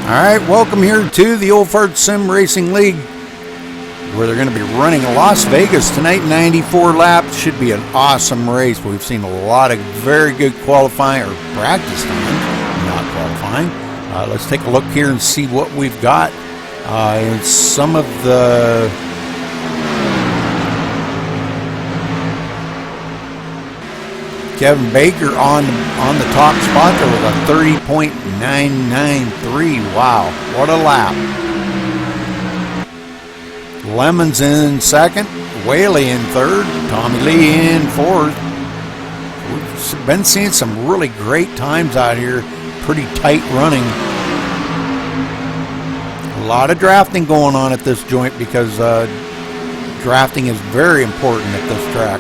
Alright, welcome here to the Old Fart Sim Racing League, where they're going to be running Las Vegas tonight. 94 laps. Should be an awesome race. We've seen a lot of very good qualifying, or practice time, not qualifying. Let's take a look here and see what we've got. And some of the Kevin Baker on the top spot there with a 30.993. Wow, what a lap. Lemon's in second, Whaley in third, Tommy Lee in fourth. We've been seeing some really great times out here, pretty tight running. A lot of drafting going on at this joint because drafting is very important at this track.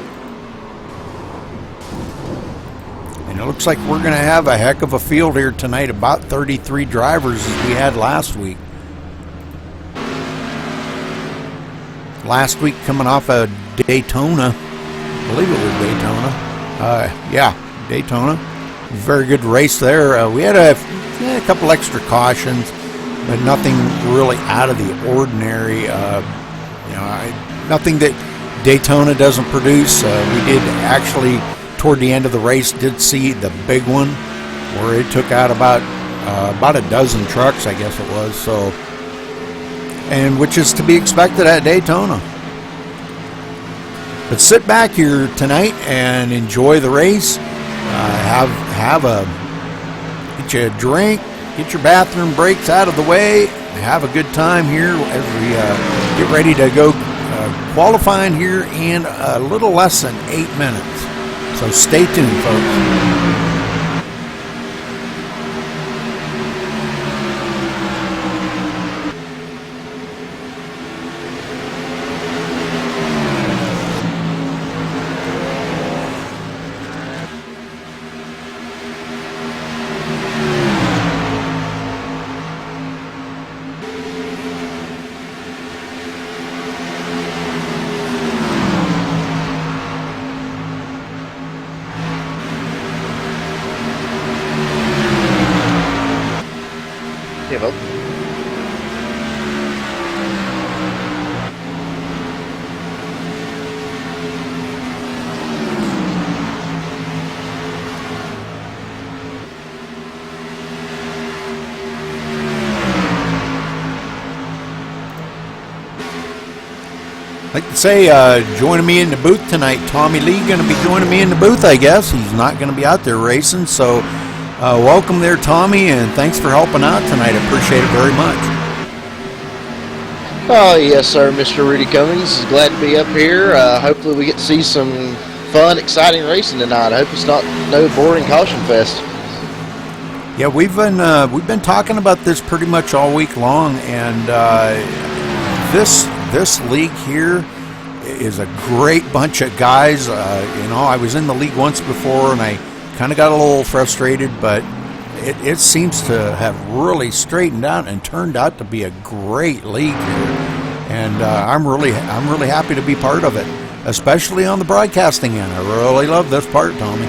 And it looks like we're going to have a heck of a field here tonight, about 33 drivers as we had last week. Last week coming off of Daytona, I believe it was Daytona. Yeah, Daytona. Very good race there. We had a couple extra cautions, but nothing really out of the ordinary. Nothing that Daytona doesn't produce. We did actually, toward the end of the race, did see the big one where it took out about a dozen trucks, I guess it was. So, and which is to be expected at Daytona. But sit back here tonight and enjoy the race. Get you a drink, get your bathroom breaks out of the way, have a good time here as we get ready to go qualifying here in a little less than 8 minutes. So stay tuned, folks. Like to say, joining me in the booth tonight, Tommy Lee going to be joining me in the booth, I guess. He's not going to be out there racing, so welcome there, Tommy, and thanks for helping out tonight. I appreciate it very much. Oh, yes, sir, Mr. Rudy Cummings. Glad to be up here. Hopefully we get to see some fun, exciting racing tonight. I hope it's not no boring caution fest. Yeah, we've been talking about this pretty much all week long, and this league here is a great bunch of guys. I was in the league once before, and I kind of got a little frustrated, but it seems to have really straightened out and turned out to be a great league here. And I'm really happy to be part of it, especially on the broadcasting end. I really love this part, Tommy.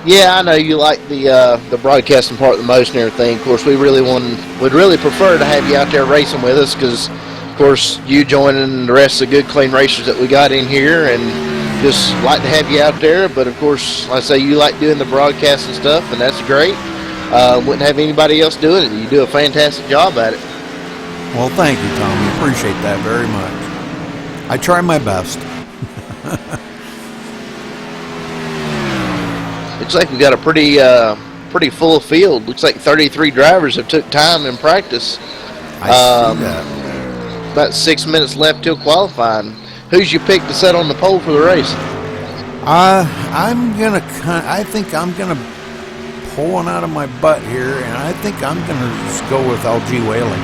Yeah, I know you like the broadcasting part the most and everything. Of course, we would really prefer to have you out there racing with us because, of course, you joining the rest of the good, clean racers that we got in here, and just like to have you out there. But, of course, like I say, you like doing the broadcasting stuff, and that's great. Wouldn't have anybody else doing it. You do a fantastic job at it. Well, thank you, Tommy. Appreciate that very much. I try my best. Looks like we got a pretty full field. Looks like 33 drivers have took time in practice. I see that. About 6 minutes left till qualifying. Who's you picked to set on the pole for the race? I think I'm gonna pull one out of my butt here, and I think I'm gonna just go with LG Whaley.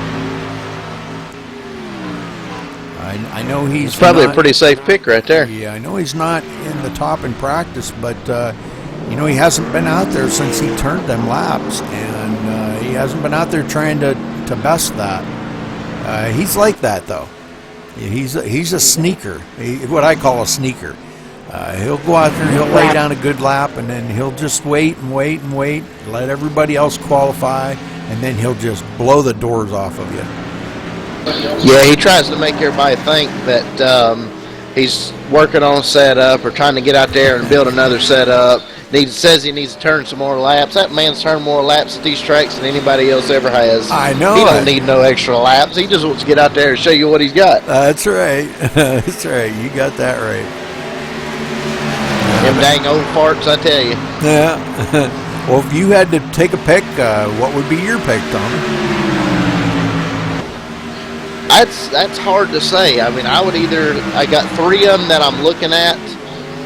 I know he's probably a pretty safe pick right there. Yeah, I know he's not in the top in practice, but he hasn't been out there since he turned them laps, and he hasn't been out there trying to best that. He's like that though. He's a sneaker, what I call a sneaker. He'll go out there and he'll lay down a good lap, and then he'll just wait and wait and wait, let everybody else qualify, and then he'll just blow the doors off of you. Yeah, he tries to make everybody think that he's working on a setup or trying to get out there and build another setup. He says he needs to turn some more laps. That man's turned more laps at these tracks than anybody else ever has. I know. He don't need no extra laps. He just wants to get out there and show you what he's got. That's right. That's right. You got that right. Them dang old farts, I tell you. Yeah. Well, if you had to take a pick, what would be your pick, Tom? That's hard to say. I mean, I got 3 of them that I'm looking at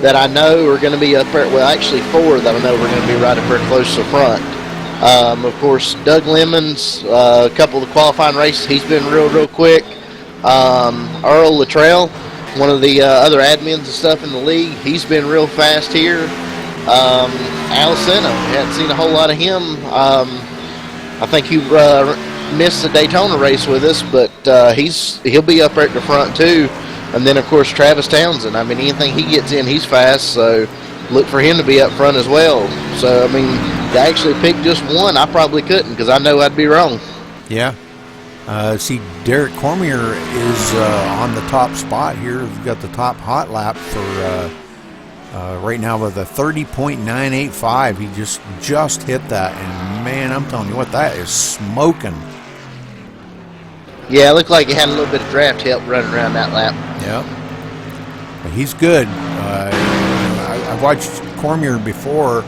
that I know are going to be up there. Well, actually 4 that I know are going to be right up there close to the front. Of course, Doug Lemons, a couple of the qualifying races, he's been real quick. Earl Luttrell, one of the other admins and stuff in the league, he's been real fast here. Al Senna, hadn't seen a whole lot of him. I think he missed the Daytona race with us, but he'll be up there at the front too. And then of course Travis Townsend. I mean, anything he gets in, he's fast. So look for him to be up front as well. So I mean, to actually pick just one, I probably couldn't because I know I'd be wrong. Yeah. See, Derek Cormier is on the top spot here. He's got the top hot lap for right now with a 30.985. He just hit that, and man, I'm telling you what, that is smoking. Yeah, it looked like he had a little bit of draft help running around that lap. Yeah, but he's good. I've watched Cormier before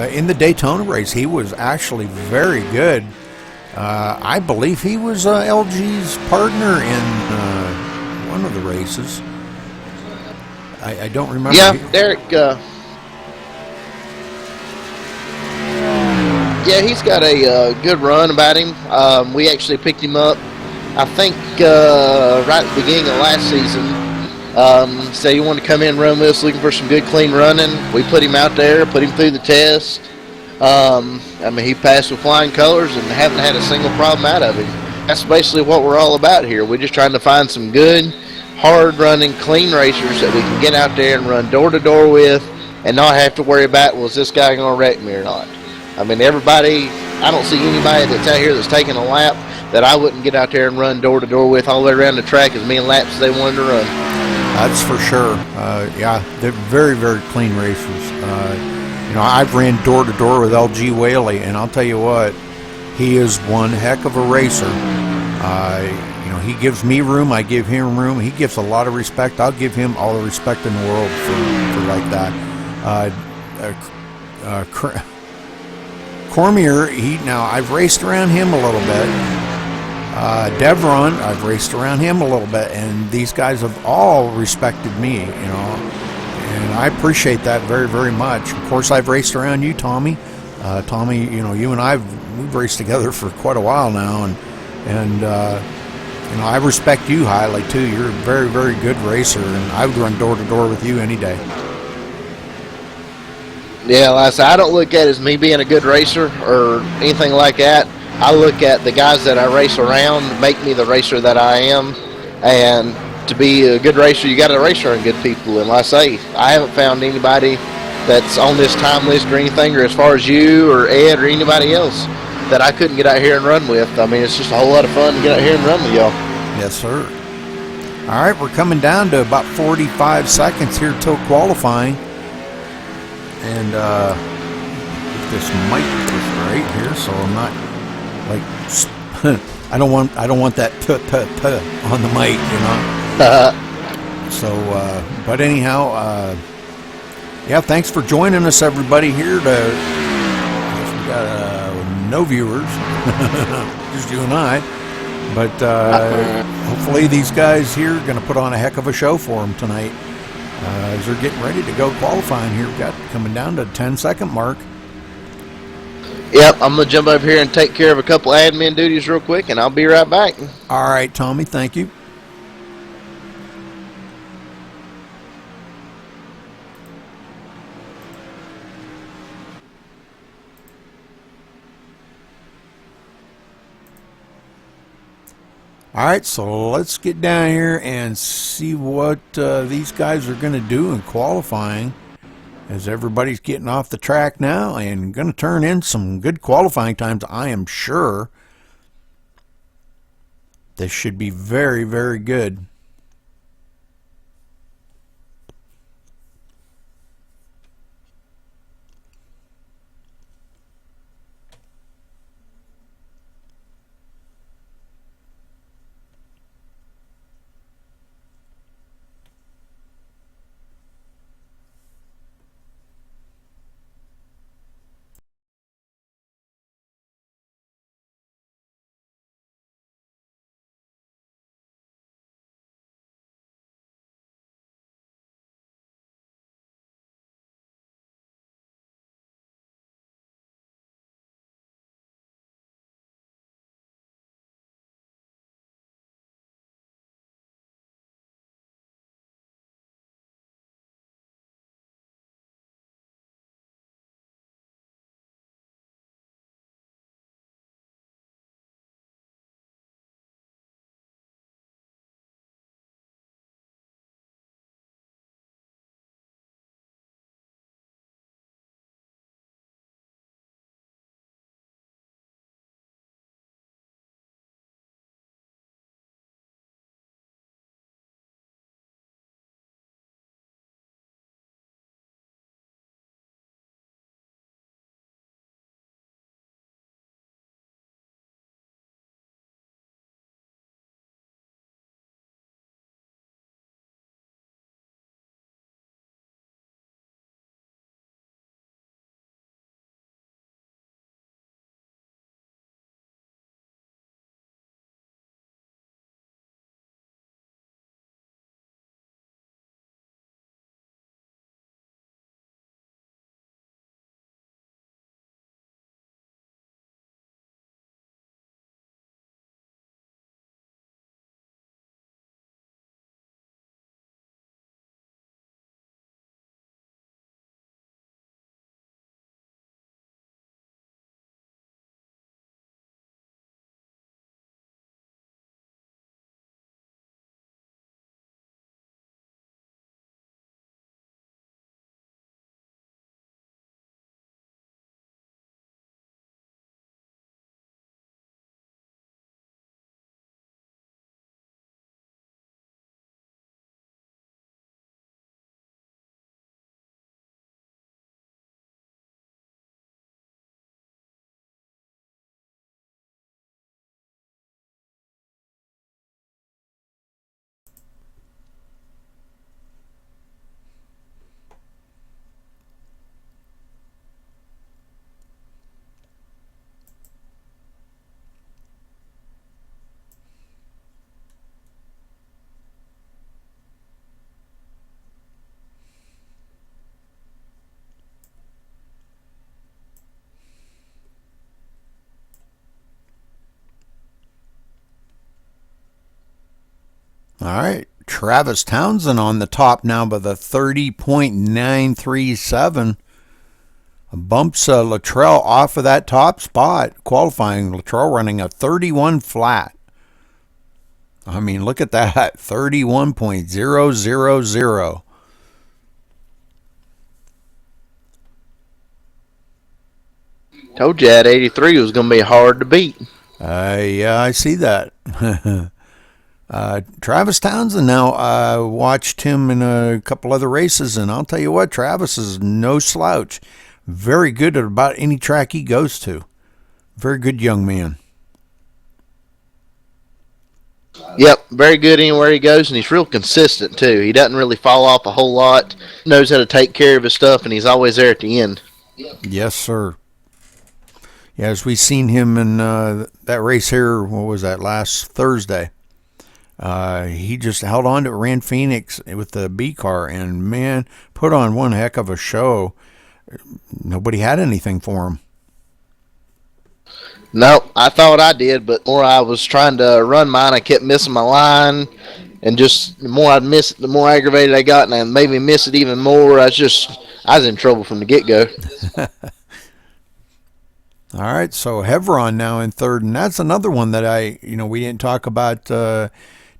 in the Daytona race. He was actually very good. I believe he was LG's partner in one of the races. I don't remember. Yeah, Derek. Yeah, he's got a good run about him. We actually picked him up, I think, right at the beginning of last season. Said he wanted to come in and run with us, looking for some good, clean running. We put him out there, put him through the test. I mean, he passed with flying colors and haven't had a single problem out of him. That's basically what we're all about here. We're just trying to find some good, hard-running, clean racers that we can get out there and run door-to-door with and not have to worry about, well, is this guy going to wreck me or not? I mean, I don't see anybody that's out here that's taking a lap that I wouldn't get out there and run door-to-door with all the way around the track as many laps as they wanted to run. That's for sure. Yeah, they're very, very clean racers. You know, I've ran door-to-door with LG Whaley, and I'll tell you what, he is one heck of a racer. You know, he gives me room, I give him room. He gives a lot of respect. I'll give him all the respect in the world for like that. Cormier, now I've raced around him a little bit. Devron, I've raced around him a little bit, and these guys have all respected me, you know, and I appreciate that very, very much. Of course, I've raced around you, Tommy. Tommy, you know, you and we've raced together for quite a while now, and you know, I respect you highly too. You're a very, very good racer, and I would run door to door with you any day. Yeah, like I said, I don't look at it as me being a good racer or anything like that. I look at the guys that I race around make me the racer that I am, and to be a good racer, you got to race around good people. And like I say, I haven't found anybody that's on this time list or anything, or as far as you or Ed or anybody else, that I couldn't get out here and run with. I mean, it's just a whole lot of fun to get out here and run with y'all. Yes, sir. All right, we're coming down to about 45 seconds here till qualifying. And this mic is right here, so I'm not like I don't want that on the mic, you know. So, but anyhow, yeah, thanks for joining us, everybody here. We got no viewers, just you and I. But hopefully these guys here are going to put on a heck of a show for them tonight. As they're getting ready to go qualifying here. We've got coming down to the 10-second mark. Yep, I'm going to jump over here and take care of a couple admin duties real quick, and I'll be right back. All right, Tommy, thank you. All right, so let's get down here and see what these guys are going to do in qualifying, as everybody's getting off the track now and going to turn in some good qualifying times, I am sure. This should be very, very good. All right, Travis Townsend on the top now by the 30.937. Bumps Luttrell off of that top spot. Qualifying, Luttrell running a 31 flat. I mean, look at that, 31.000. Told you that 83 was going to be hard to beat. Yeah, I see that. Travis Townsend now, watched him in a couple other races, and I'll tell you what, Travis is no slouch. Very good at about any track he goes to. Very good young man. Yep, very good anywhere he goes, and he's real consistent too. He doesn't really fall off a whole lot. Knows how to take care of his stuff, and he's always there at the end. Yes, sir. Yeah, as we seen him in that race here, what was that, last Thursday? He just held on to ran Phoenix with the B car, and man, put on one heck of a show. Nobody had anything for him. No, I thought I did, but the more I was trying to run mine, I kept missing my line, and just the more I'd miss it, the more aggravated I got, and it made me miss it even more. I was in trouble from the get-go. All right, so Hevron now in third, and that's another one that we didn't talk about.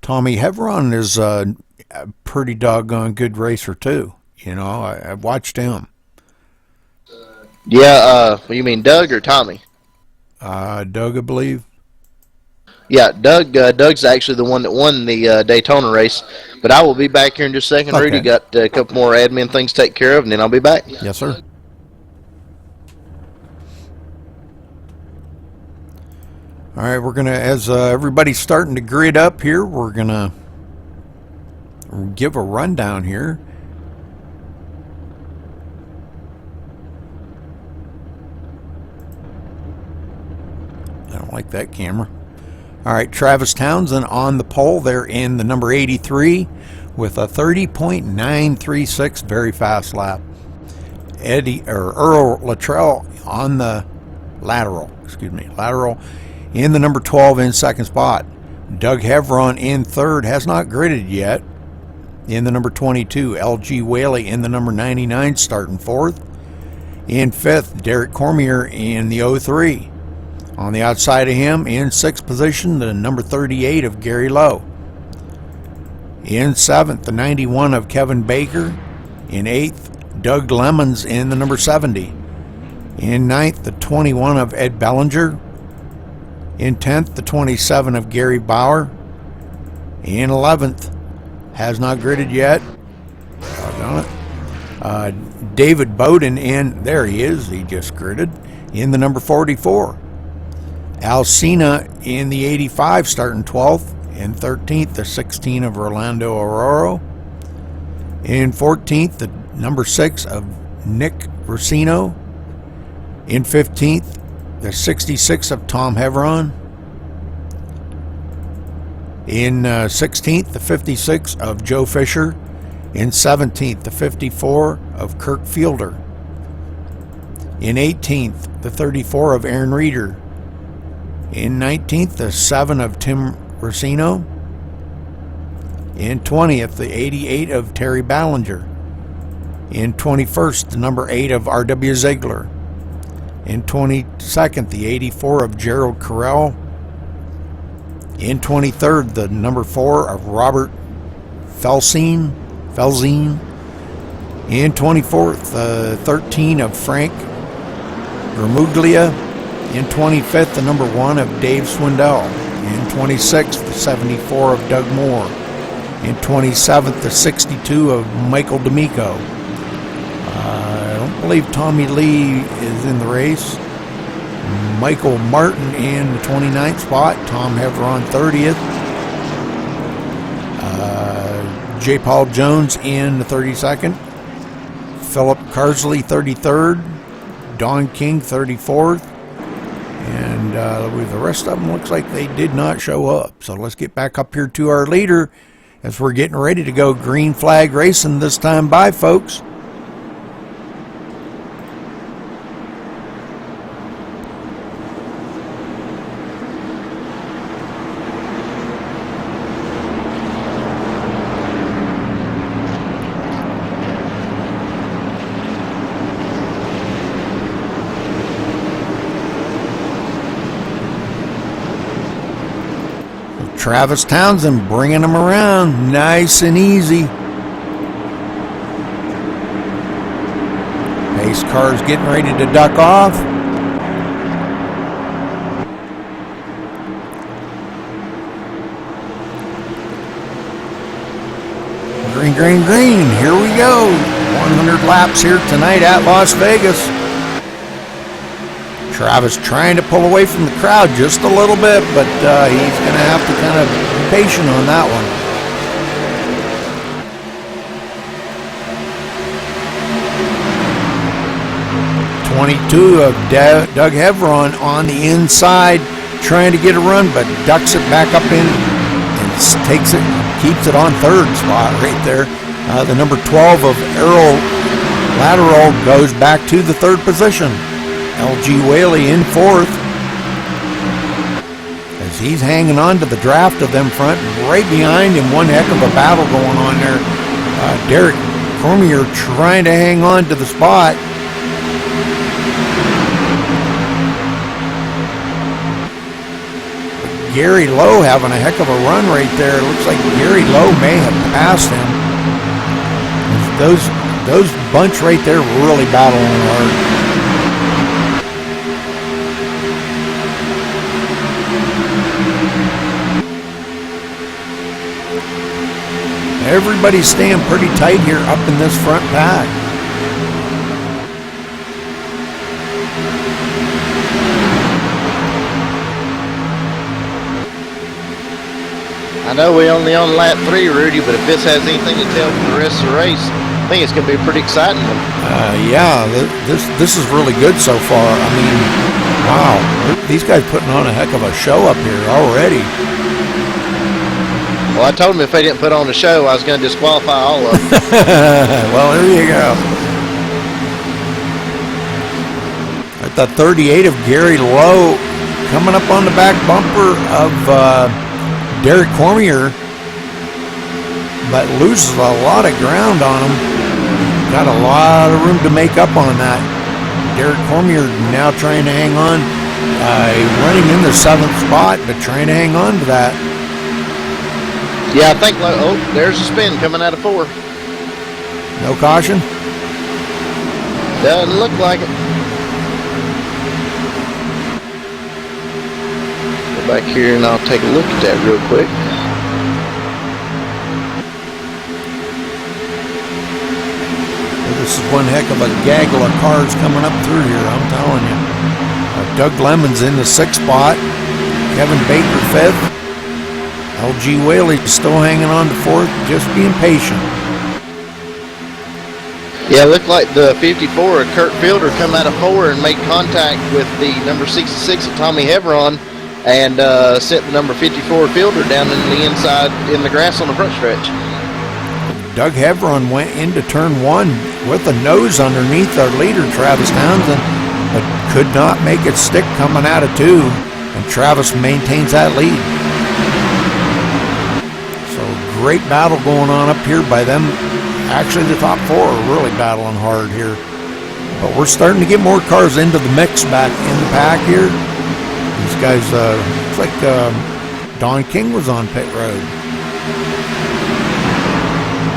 Tommy Hevron is a pretty doggone good racer too. I've watched him. Yeah, you mean Doug or Tommy? Doug, I believe. Yeah, Doug. Doug's actually the one that won the Daytona race. But I will be back here in just a second. Okay. Rudy got a couple more admin things to take care of, and then I'll be back. Yes, sir. All right, we're gonna, as everybody's starting to grid up here, we're gonna give a rundown here. I don't like that camera. All right, Travis Townsend on the pole there in the number 83 with a 30.936, very fast lap. Earl Luttrell on the lateral in the number 12 in second spot. Doug Hevron in third, has not gridded yet, in the number 22. LG Whaley in the number 99 starting fourth. In fifth, Derek Cormier in the 03. On the outside of him, in sixth position, the number 38 of Gary Lowe. In seventh, the 91 of Kevin Baker. In eighth, Doug Lemons in the number 70. In ninth, the 21 of Ed Bellinger. In 10th, the 27 of Gary Bauer. In 11th, has not gridded yet. Doggone it. David Bowden in, there he is, he just gridded, in the number 44. Alcina in the 85 starting 12th. In 13th, the 16 of Orlando Aurora. In 14th, the number 6 of Nick Racino. In 15th, the 66 of Tom Hevron. In 16th, the 56 of Joe Fisher. In 17th, the 54 of Kirk Fielder. In 18th, the 34 of Aaron Reeder. In 19th, the 7 of Tim Racino. In 20th, the 88 of Terry Ballinger. In 21st, the number 8 of R.W. Ziegler. In 22nd, the 84 of Gerald Carell. In 23rd, the number 4 of Robert Felzine. In 24th, the 13 of Frank Vermuglia. In 25th, the number 1 of Dave Swindell. In 26th, the 74 of Doug Moore. In 27th, the 62 of Michael D'Amico. I don't believe Tommy Lee is in the race. Michael Martin in the 29th spot. Tom Hevron 30th. J. Paul Jones in the 32nd. Philip Carsley 33rd. Don King 34th. And the rest of them looks like they did not show up. So let's get back up here to our leader as we're getting ready to go green flag racing this time. Bye, folks. Travis Townsend bringing them around nice and easy. Pace car's getting ready to duck off. Green, green, green. Here we go. 100 laps here tonight at Las Vegas. Travis trying to pull away from the crowd just a little bit, but he's going to have to kind of be patient on that one. 22 of Doug Hevron on the inside, trying to get a run, but ducks it back up in and takes it, keeps it on third spot right there. The number 12 of Errol Lateral goes back to the third position. LG Whaley in fourth as he's hanging on to the draft of them front. Right behind him, one heck of a battle going on there. Derek Cormier trying to hang on to the spot. Gary Lowe having a heck of a run right there. It looks like Gary Lowe may have passed him. Those bunch right there really battling hard. Everybody's staying pretty tight here up in this front pack. I know we only on lap 3, Rudy, but if this has anything to tell for the rest of the race, I think it's going to be a pretty exciting one. Yeah, this is really good so far. I mean, wow, these guys putting on a heck of a show up here already. Well, I told them if they didn't put on a show, I was going to disqualify all of them. Well, there you go. At the 38 of Gary Lowe coming up on the back bumper of Derek Cormier, but loses a lot of ground on him. Got a lot of room to make up on that. Derek Cormier now trying to hang on, running in the 7th spot, but trying to hang on to that. Yeah, I think, oh, there's a spin coming out of 4. No caution? Doesn't look like it. Go back here and I'll take a look at that real quick. This is one heck of a gaggle of cars coming up through here, I'm telling you. Doug Lemon's in the 6th spot. Kevin Baker 5th. LG Whaley still hanging on to 4th, just being patient. Yeah, it looked like the 54 of Kurt Fielder come out of 4 and made contact with the number 66 of Tommy Hevron and sent the number 54 Fielder down in the inside in the grass on the front stretch. Doug Hevron went into turn 1 with a nose underneath our leader, Travis Townsend, but could not make it stick coming out of 2, and Travis maintains that lead. Great battle going on up here by them. Actually, the top 4 are really battling hard here. But we're starting to get more cars into the mix back in the pack here. These guys, looks like Don King was on pit road.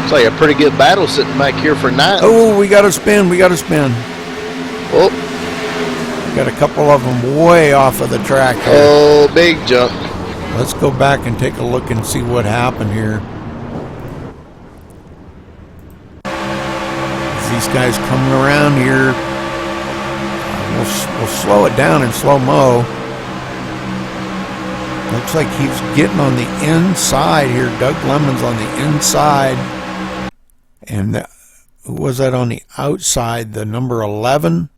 It's like a pretty good battle sitting back here for 9th. Oh, we got to spin. Oh. Got a couple of them way off of the track here. Oh, big jump. Let's go back and take a look and see what happened here. These guys coming around here. We'll slow it down in slow-mo. Looks like he's getting on the inside here. Doug Lemon's on the inside. And who was that on the outside? The number 11?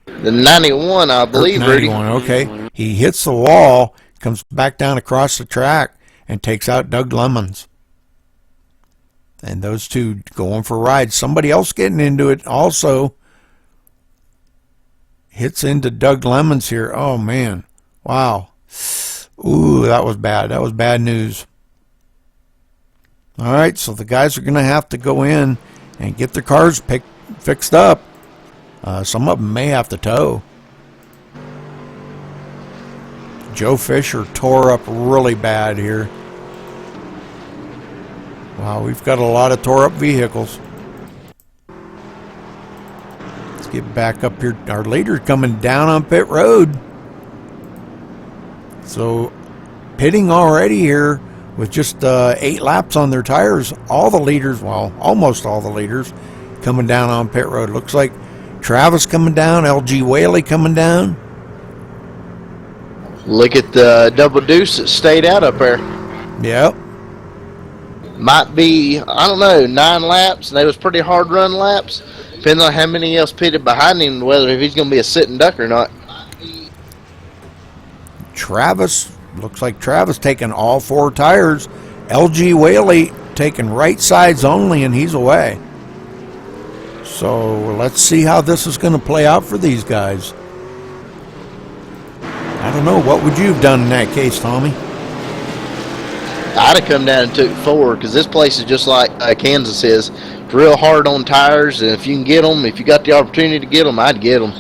The 91, I believe, 91, Rudy. Okay. He hits the wall, comes back down across the track, and takes out Doug Lemons. And those two going for rides. Somebody else getting into it also. Hits into Doug Lemons here. Oh, man. Wow. Ooh, that was bad. That was bad news. All right, so the guys are going to have to go in and get their cars fixed up. Some of them may have to tow. Joe Fisher tore up really bad here. Wow, we've got a lot of tore up vehicles. Let's get back up here. Our leader coming down on pit road. So pitting already here with just 8 laps on their tires. All the leaders, well, almost all the leaders coming down on pit road. Looks like Travis coming down, LG Whaley coming down. Look at the double deuce that stayed out up there. Yep. Might be, I don't know, 9 laps. They was pretty hard run laps. Depends on how many else pitted behind him, whether if he's going to be a sitting duck or not. Travis, looks like Travis taking all 4 tires. LG Whaley taking right sides only, and he's away. So let's see how this is going to play out for these guys. I don't know. What would you have done in that case, Tommy? I'd have come down and took 4 because this place is just like Kansas is. It's real hard on tires, and if you can get them, if you got the opportunity to get them, I'd get them.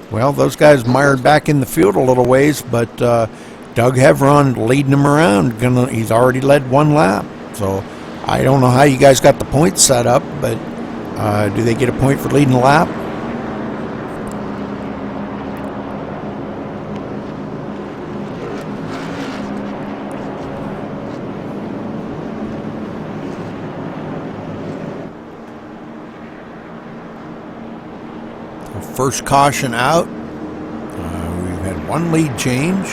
Well, those guys mired back in the field a little ways, but Doug Hevron leading them around. He's already led one lap. So I don't know how you guys got the points set up, but do they get a point for leading the lap? First caution out. We've had one lead change.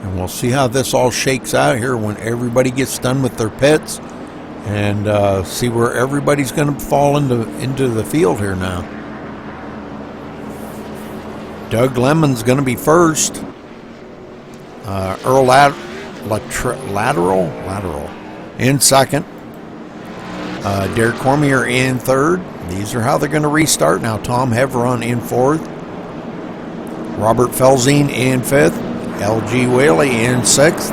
And we'll see how this all shakes out here when everybody gets done with their pits, and see where everybody's going to fall into the field here now. Doug Lemon's going to be first. Earl Lateral in second. Derek Cormier in third. These are how they're going to restart now. Tom Hevron in fourth. Robert Felzine in fifth. L.G. Whaley in sixth.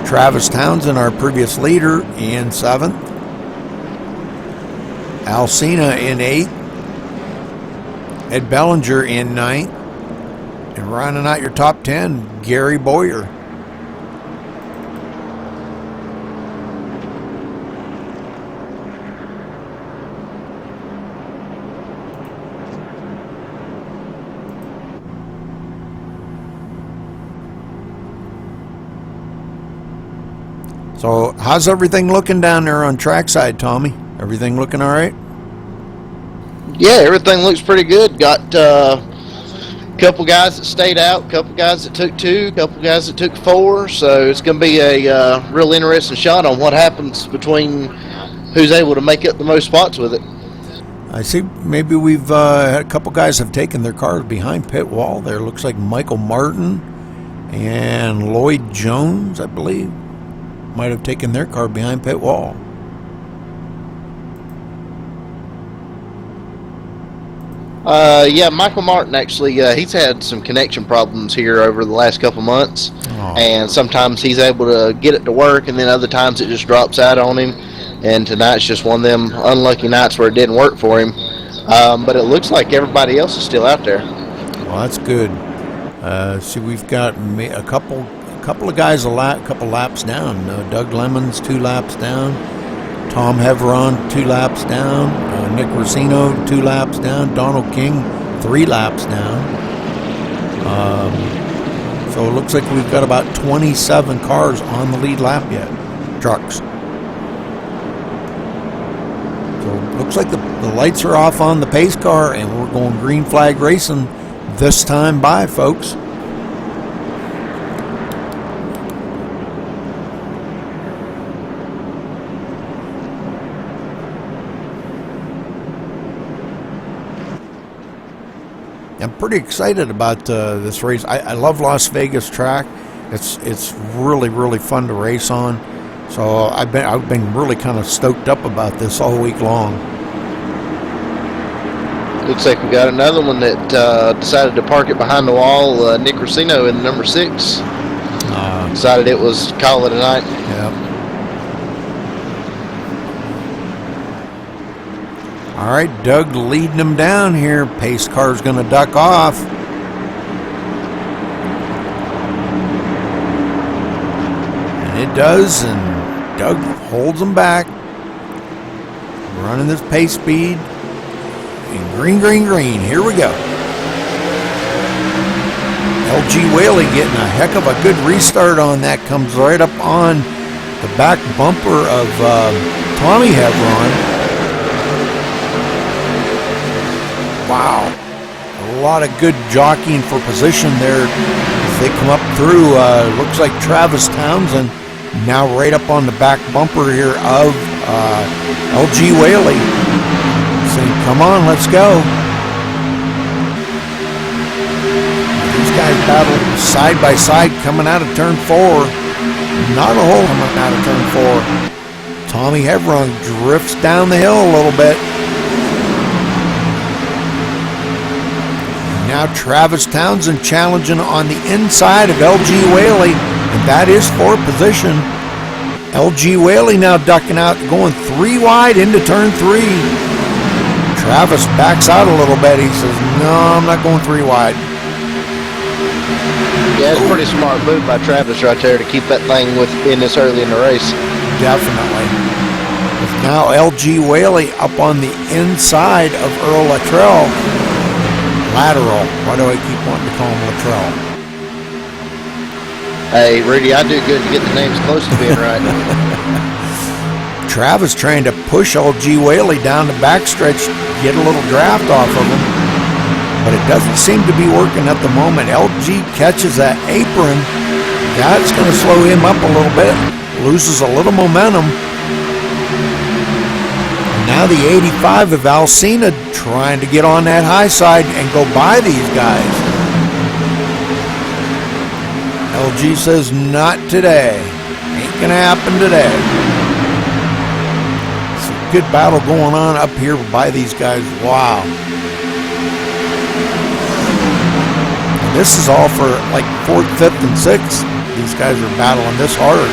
Travis Townsend, our previous leader, in seventh. Al Cena in eighth. Ed Bellinger in ninth. And rounding out your top 10, Gary Boyer. So how's everything looking down there on trackside, Tommy? Everything looking all right? Yeah, everything looks pretty good. Got couple guys that stayed out, couple guys that took two, couple guys that took four, so it's going to be a real interesting shot on what happens between who's able to make up the most spots with it. I see maybe we've had a couple guys have taken their cars behind pit wall there. Looks like Michael Martin and Lloyd Jones, I believe, might have taken their car behind pit wall. Yeah, Michael Martin actually, he's had some connection problems here over the last couple months. And sometimes he's able to get it to work, and then other times it just drops out on him. And tonight's just one of them unlucky nights where it didn't work for him. But it looks like everybody else is still out there. Well, that's good. See, we've got a couple of guys a couple laps down. Doug Lemons 2 laps down. Tom Hevron 2 laps down. Nick Racino 2 laps down. Donald King 3 laps down. So it looks like we've got about 27 cars on the lead lap yet. Trucks. So it looks like the lights are off on the pace car, and we're going green flag racing this time by, folks. I'm pretty excited about this race. I love Las Vegas track. It's really, really fun to race on. So I've been really kind of stoked up about this all week long. Looks like we got another one that decided to park it behind the wall. Nick Racino in number 6 decided it was call it a night. Yeah. All right, Doug leading them down here. Pace car's going to duck off. And it does, and Doug holds them back. Running this pace speed. And green, green, green. Here we go. L.G. Whaley getting a heck of a good restart on that. Comes right up on the back bumper of Tommy Hevron. Wow, a lot of good jockeying for position there as they come up through. Looks like Travis Townsend now right up on the back bumper here of L.G. Whaley. Saying, come on, let's go. These guys battle side by side coming out of turn 4. Not a hole coming out of turn 4. Tommy Hevron drifts down the hill a little bit. Now Travis Townsend challenging on the inside of L.G. Whaley, and that is for position. LG Whaley now ducking out, going 3 wide into turn 3. Travis backs out a little bit. He says, no, I'm not going 3 wide. Yeah, it's a pretty smart move by Travis right there to keep that thing in this early in the race. Definitely. With now LG Whaley up on the inside of Earl Luttrell. Lateral. Why do I keep wanting to call him Luttrell? Hey, Rudy, I do good to get the names close to being right. Travis trying to push LG Whaley down the backstretch, get a little draft off of him. But it doesn't seem to be working at the moment. LG catches that apron. That's going to slow him up a little bit. Loses a little momentum. And now the 85 of Alcina trying to get on that high side and go by these guys. LG says, not today. Ain't going to happen today. It's a good battle going on up here by these guys. Wow. This is all for like 4th, 5th, and 6th. These guys are battling this hard.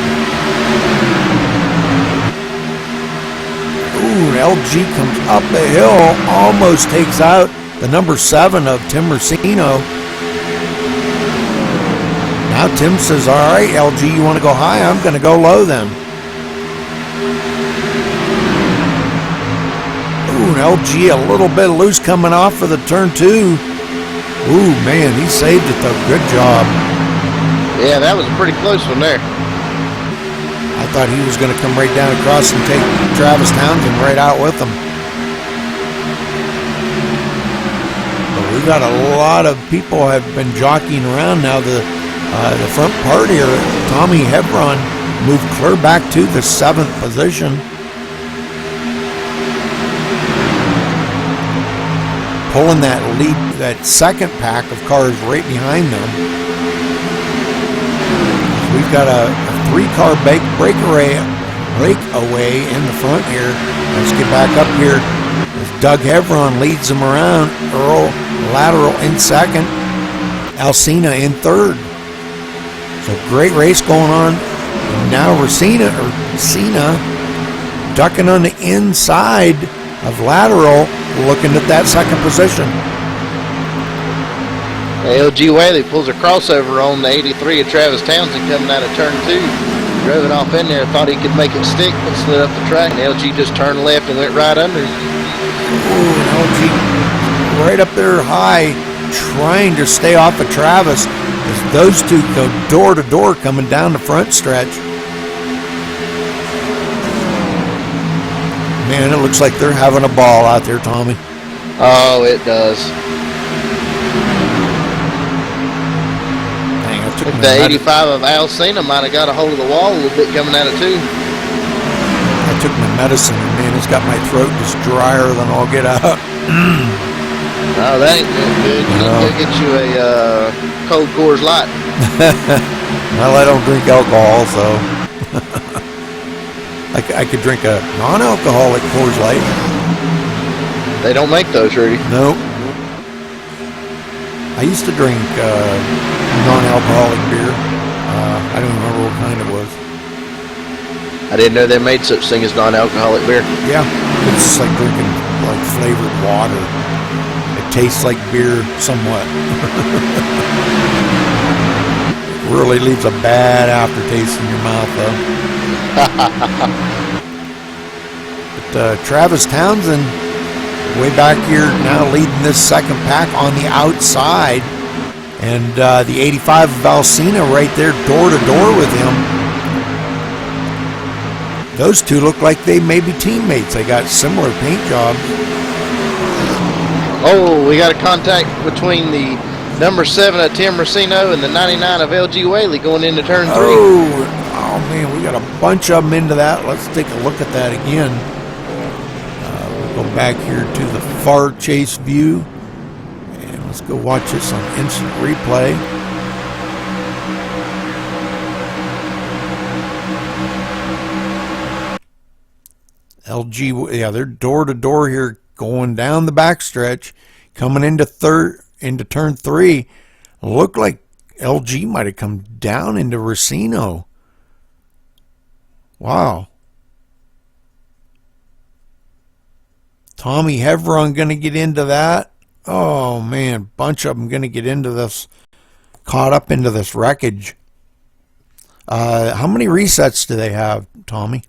Ooh, LG comes up the hill, almost takes out the number 7 of Tim Racino. Now Tim says, all right, LG, you want to go high? I'm going to go low then. Ooh, and LG a little bit loose coming off for the turn 2. Ooh, man, he saved it though. Good job. Yeah, that was a pretty close one there. I thought he was going to come right down across and take Travis Townsend right out with him. But we got a lot of people have been jockeying around now. The front part here, Tommy Hebron moved clear back to the 7th position. Pulling that lead, that second pack of cars right behind them. We've got a 3-car breakaway in the front here. Let's get back up here. As Doug Hebron leads them around. Earl Lateral in 2nd. Alcina in 3rd. So great race going on. And now Cena ducking on the inside of Lateral, looking at that 2nd position. LG Whaley pulls a crossover on the 83 of Travis Townsend coming out of turn 2. Drove it off in there, thought he could make it stick, but slid up the track, and LG just turned left and went right under. Ooh, LG right up there high, trying to stay off of Travis as those two go door to door coming down the front stretch. Man, it looks like they're having a ball out there, Tommy. Oh, it does. Dang, I took the 85 of Alcina might have got a hold of the wall a little bit coming out of 2. I took my medicine, and man, it's got my throat just drier than I'll get out. Oh, that ain't good. You need to go get you a cold Coors Light. Well, I don't drink alcohol, so I could drink a non-alcoholic Coors Light. They don't make those, Rudy. Nope. I used to drink non-alcoholic beer. I don't remember what kind it was. I didn't know they made such thing as non-alcoholic beer. Yeah, it's like drinking like flavored water. It tastes like beer somewhat. Really leaves a bad aftertaste in your mouth, though. But Travis Townsend, way back here, now leading this 2nd pack on the outside. And the 85 of Alcina right there, door to door with him. Those two look like they may be teammates. They got similar paint jobs. Oh, we got a contact between the number 7 of Tim Racino and the 99 of LG Whaley going into turn 3. Oh man, we got a bunch of them into that. Let's take a look at that again. We'll go back here to the far chase view. And let's go watch this on instant replay. LG, yeah, they're door to door here, going down the backstretch, coming into turn 3. Looked like LG might have come down into Racino. Wow. Tommy Hevron going to get into that. Oh, man. Bunch of them going to get into this, caught up into this wreckage. How many resets do they have, Tommy?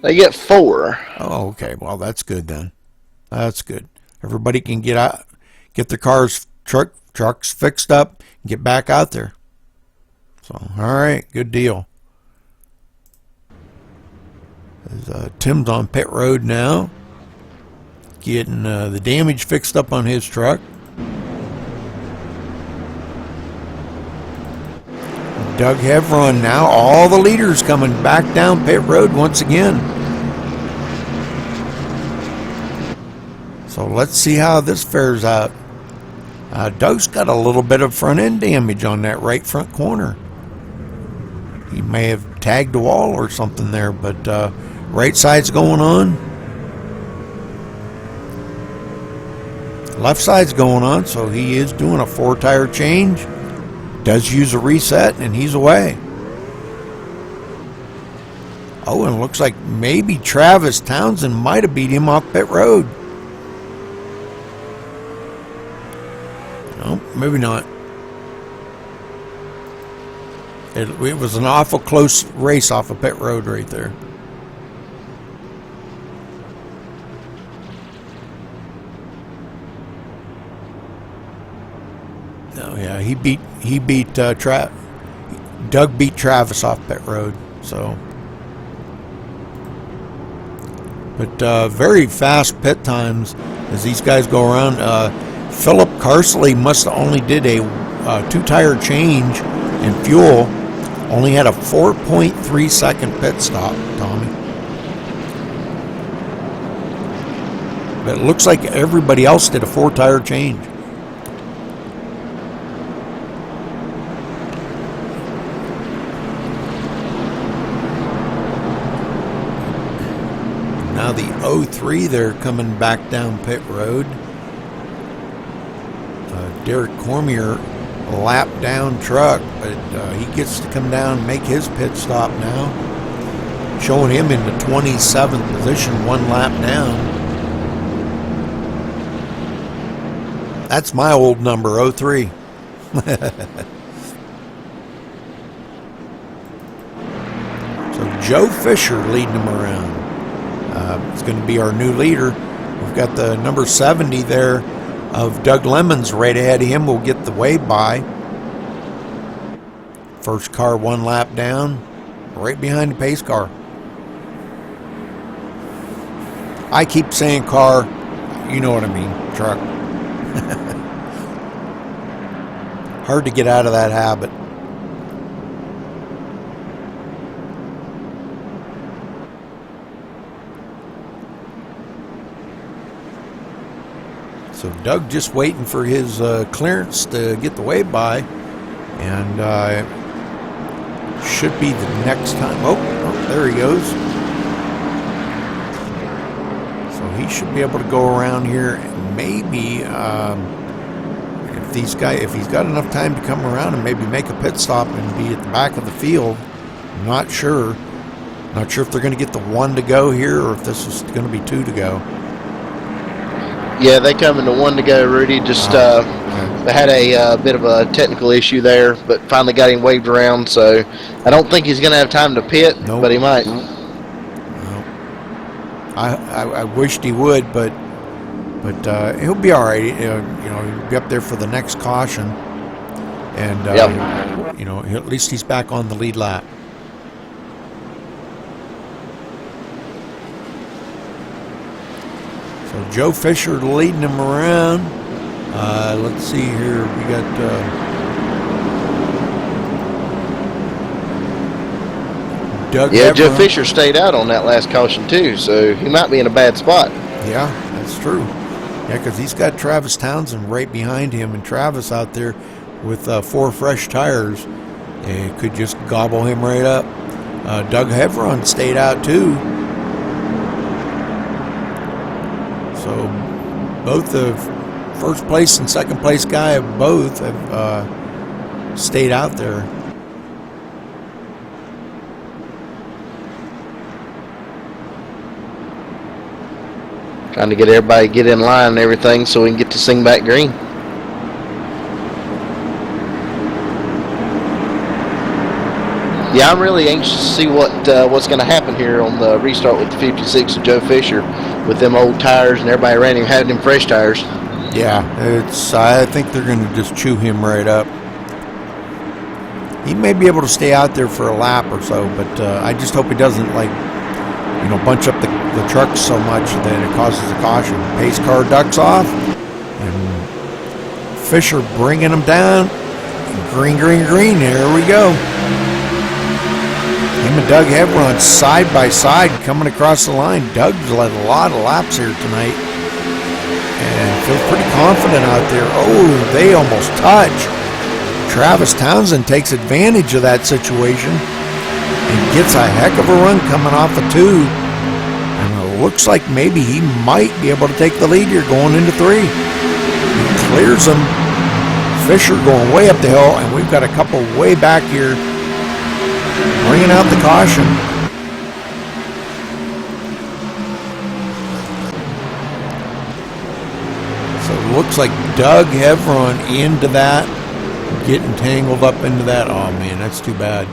They get 4. Oh, okay. Well, that's good then. That's good. Everybody can get out, get their cars, trucks fixed up, and get back out there. So, all right, good deal. Tim's on pit road now, getting the damage fixed up on his truck. Doug Hevron now, all the leaders coming back down pit road once again. So let's see how this fares out. Doug's got a little bit of front end damage on that right front corner. He may have tagged a wall or something there, but right side's going on. Left side's going on, so he is doing a 4-tire change. Does use a reset, and he's away. Oh, and it looks like maybe Travis Townsend might have beat him off pit road. No, maybe not. It was an awful close race off of pit road right there. Oh yeah, Doug beat Travis off pit road. So, but very fast pit times as these guys go around. Philip Carsley must have only did a 2-tire change in fuel. Only had a 4.3 second pit stop, Tommy. But it looks like everybody else did a 4-tire change. Now the 03, they're coming back down pit road. Derek Cormier, a lap down truck, but he gets to come down and make his pit stop now, showing him in the 27th position, 1 lap down. That's my old number, 03. So Joe Fisher leading him around. It's going to be our new leader. We've got the number 70 there of Doug Lemons right ahead of him. Will get the way by. First car 1 lap down, right behind the pace car. I keep saying car, you know what I mean, truck. Hard to get out of that habit. So Doug just waiting for his clearance to get the way by, and should be the next time. Oh, there he goes. So he should be able to go around here. And maybe if he's got enough time to come around and maybe make a pit stop and be at the back of the field. I'm not sure. Not sure if they're going to get the 1 to go here or if this is going to be 2 to go. Yeah, they come into 1 to go, Rudy. Just they had a bit of a technical issue there, but finally got him waved around. So I don't think he's going to have time to pit, but he might. Nope. I wished he would, but he'll be all right. He'll be up there for the next caution, and at least he's back on the lead lap. So Joe Fisher leading him around. Let's see here. We got Doug. Yeah, Joe Fisher stayed out on that last caution too, so he might be in a bad spot. Yeah, that's true. Yeah, because he's got Travis Townsend right behind him, and Travis out there with 4 fresh tires. It could just gobble him right up. Doug Hevron stayed out too. So both the first place and second place guy have both stayed out there. Trying to get everybody get in line and everything so we can get this thing back green. Yeah, I'm really anxious to see what's going to happen here on the restart with the 56 of Joe Fisher with them old tires and everybody around him having them fresh tires. Yeah, I think they're going to just chew him right up. He may be able to stay out there for a lap or so, but I just hope he doesn't, like, bunch up the truck so much that it causes a caution. Pace car ducks off, and Fisher bringing him down. Green, green, green. There we go. Him and Doug Hevron side by side coming across the line. Doug's led a lot of laps here tonight and feels pretty confident out there. Oh, they almost touch. Travis Townsend takes advantage of that situation and gets a heck of a run coming off the 2. And it looks like maybe he might be able to take the lead here going into 3. He clears him. Fisher going way up the hill, and we've got a couple way back here bringing out the caution. So it looks like Doug Hevron into that, getting tangled up into that. Oh man, that's too bad.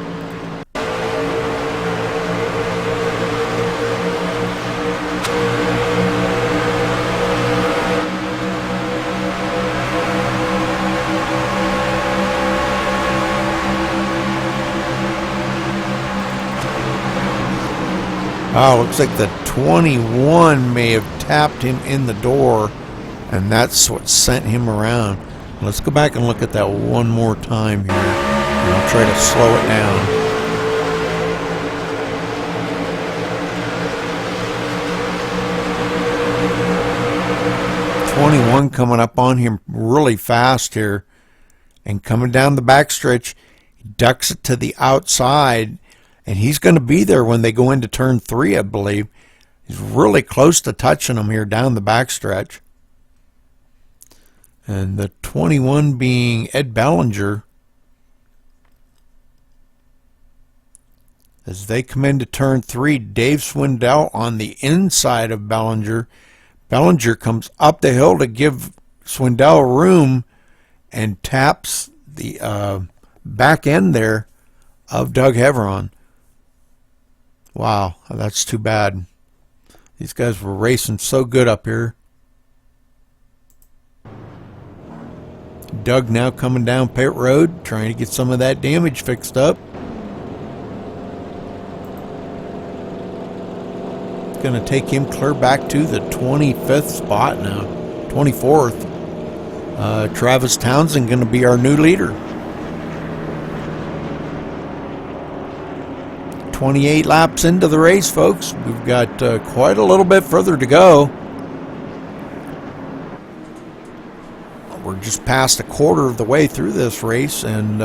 Oh, looks like the 21 may have tapped him in the door, and that's what sent him around. Let's go back and look at that one more time here, and I'll try to slow it down. 21 coming up on him really fast here, and coming down the backstretch, he ducks it to the outside. And he's going to be there when they go into turn 3, I believe. He's really close to touching him here down the backstretch. And the 21 being Ed Ballinger. As they come into turn 3, Dave Swindell on the inside of Ballinger. Ballinger comes up the hill to give Swindell room and taps the back end there of Doug Hevron. Wow, that's too bad. These guys were racing so good up here. Doug now coming down pit road, trying to get some of that damage fixed up. It's going to take him clear back to the 25th spot now, 24th. Travis Townsend going to be our new leader. 28 laps into the race, folks. We've got quite a little bit further to go. We're just past a quarter of the way through this race, and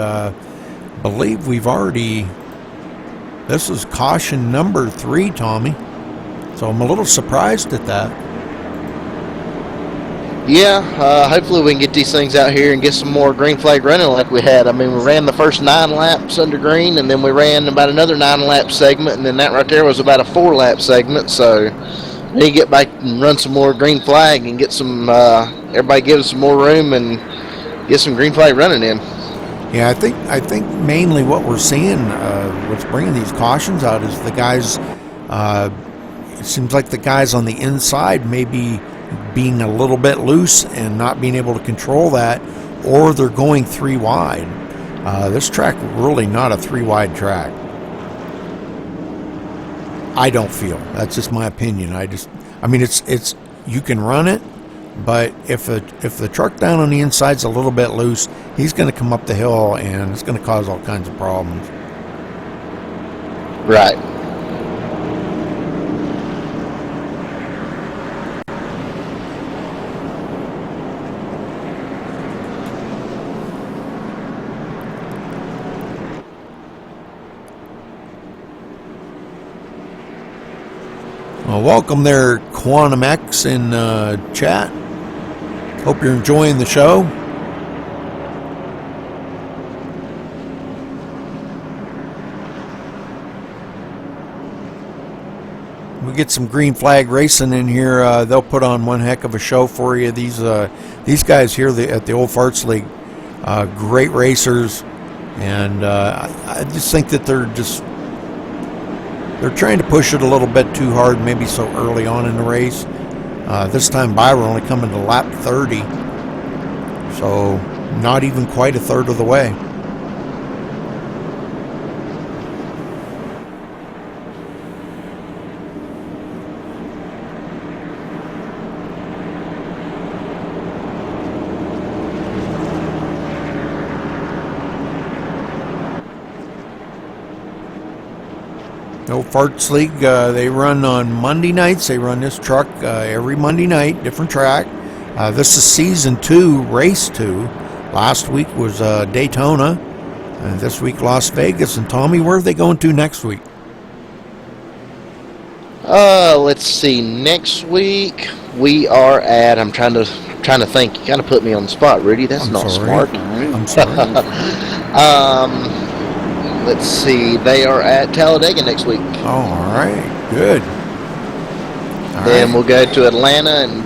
believe we've already... This is caution number 3, Tommy. So I'm a little surprised at that. Yeah, hopefully we can get these things out here and get some more green flag running like we had. I mean, we ran the first 9 laps under green, and then we ran about another 9-lap segment, and then that right there was about a 4-lap segment. So we need to get back and run some more green flag and get some, everybody give us some more room and get some green flag running in. Yeah, I think mainly what we're seeing, what's bringing these cautions out is the guys, it seems like the guys on the inside may be being a little bit loose and not being able to control that, or they're going 3 wide. This track really not a 3 wide track. I don't feel. That's just my opinion. I mean, it's you can run it, but if the truck down on the inside's a little bit loose, he's going to come up the hill and it's going to cause all kinds of problems. Right. Well, welcome there, Quantum X in chat. Hope you're enjoying the show. we get some green flag racing in here, they'll put on one heck of a show for you. These guys here at the Old Farts League, great racers, and I just think that they're trying to push it a little bit too hard, maybe so early on in the race. This time by, we're only coming to lap 30, so not even quite a third of the way. Old Farts League, they run on Monday nights. They run this truck every Monday night, different track. This is season 2, race 2. Last week was Daytona, and this week Las Vegas. And Tommy, where are they going to next week? Let's see. Next week we are at. I'm trying to think. You kind of put me on the spot, Rudy. That's not smart. I'm sorry. Let's see. They are at Talladega next week. Oh, all right. Good. Then we'll go to Atlanta and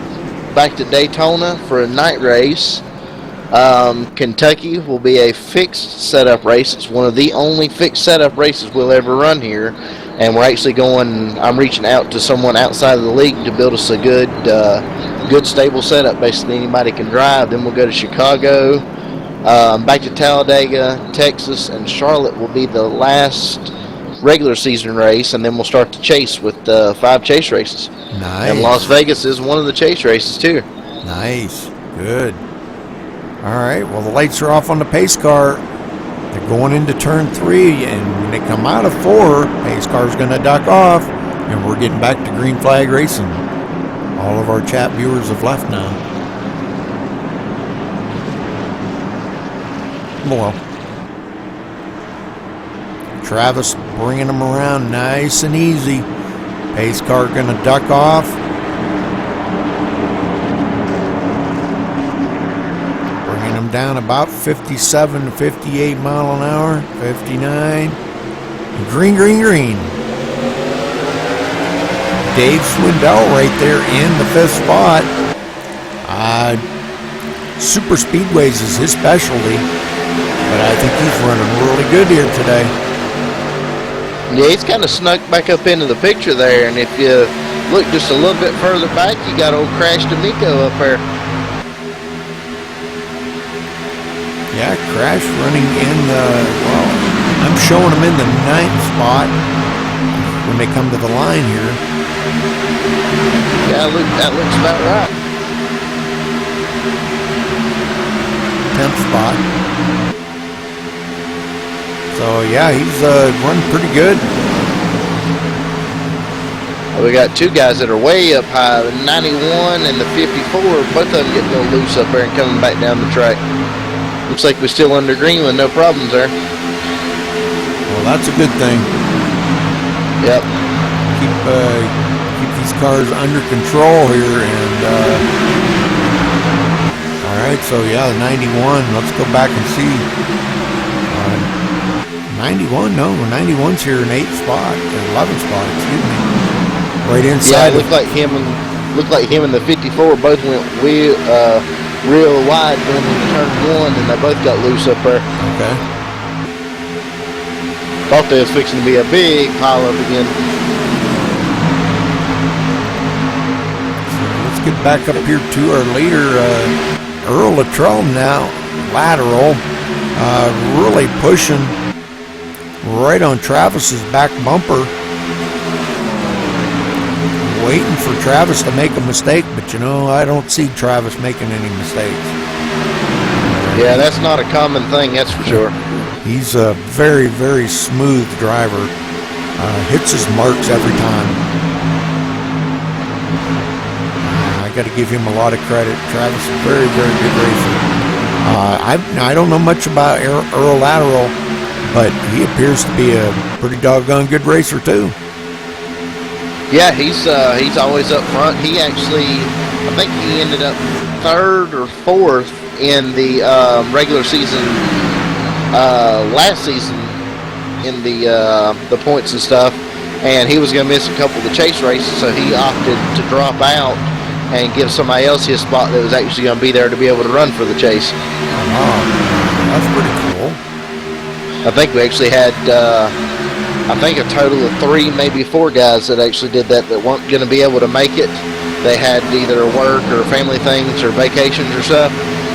back to Daytona for a night race. Kentucky will be a fixed setup race. It's one of the only fixed setup races we'll ever run here. And we're actually going, I'm reaching out to someone outside of the league to build us a good stable setup. Basically, anybody can drive. Then we'll go to Chicago. Back to Talladega, Texas, and Charlotte will be the last regular season race, and then we'll start the chase with 5 chase races. Nice. And Las Vegas is one of the chase races too. Nice. Good. All right. Well, the lights are off on the pace car. They're going into turn 3, and when they come out of 4, pace car's going to duck off, and we're getting back to green flag racing. All of our chat viewers have left now. Well, Travis bringing them around nice and easy. Pace car going to duck off. Bringing them down about 57 to 58 mile an hour. 59. Green, green, green. Dave Swindell right there in the 5th spot. Super Speedways is his specialty. But I think he's running really good here today. Yeah, he's kind of snuck back up into the picture there. And if you look just a little bit further back, you got old Crash D'Amico up there. Yeah, Crash running in the, well, I'm showing him in the 9th spot when they come to the line here. Yeah, that looks about right. 10th spot. So, yeah, he's running pretty good. We got 2 guys that are way up high, the 91 and the 54. Both of them getting a little loose up there and coming back down the track. Looks like we're still under green with no problems there. Well, that's a good thing. Yep. Keep these cars under control here. And, all right, so, yeah, the 91. Let's go back and see. 91, no, 91's here in 8th spot, 11th spot, excuse me. Right inside. Yeah, it looked like him and the 54 both went real wide going into turn 1, and they both got loose up there. Okay. Thought they was fixing to be a big pile up again. So let's get back up here to our leader, Earl Luttrell now, lateral, really pushing. Right on Travis's back bumper. Waiting for Travis to make a mistake, but you know, I don't see Travis making any mistakes. Yeah, that's not a common thing, that's for sure. He's a very, very smooth driver. Hits his marks every time. I got to give him a lot of credit. Travis is a very, very good racer. I don't know much about Earl Lateral, but he appears to be a pretty doggone good racer too. Yeah, he's always up front. He actually, I think he ended up 3rd or 4th in the regular season last season in the points and stuff. and he was going to miss a couple of the chase races, so he opted to drop out and give somebody else his spot that was actually going to be there to be able to run for the chase. Oh, that's pretty cool. I think we actually had, I think a total of 3, maybe 4 guys that actually did that weren't going to be able to make it. They had either work or family things or vacations or stuff,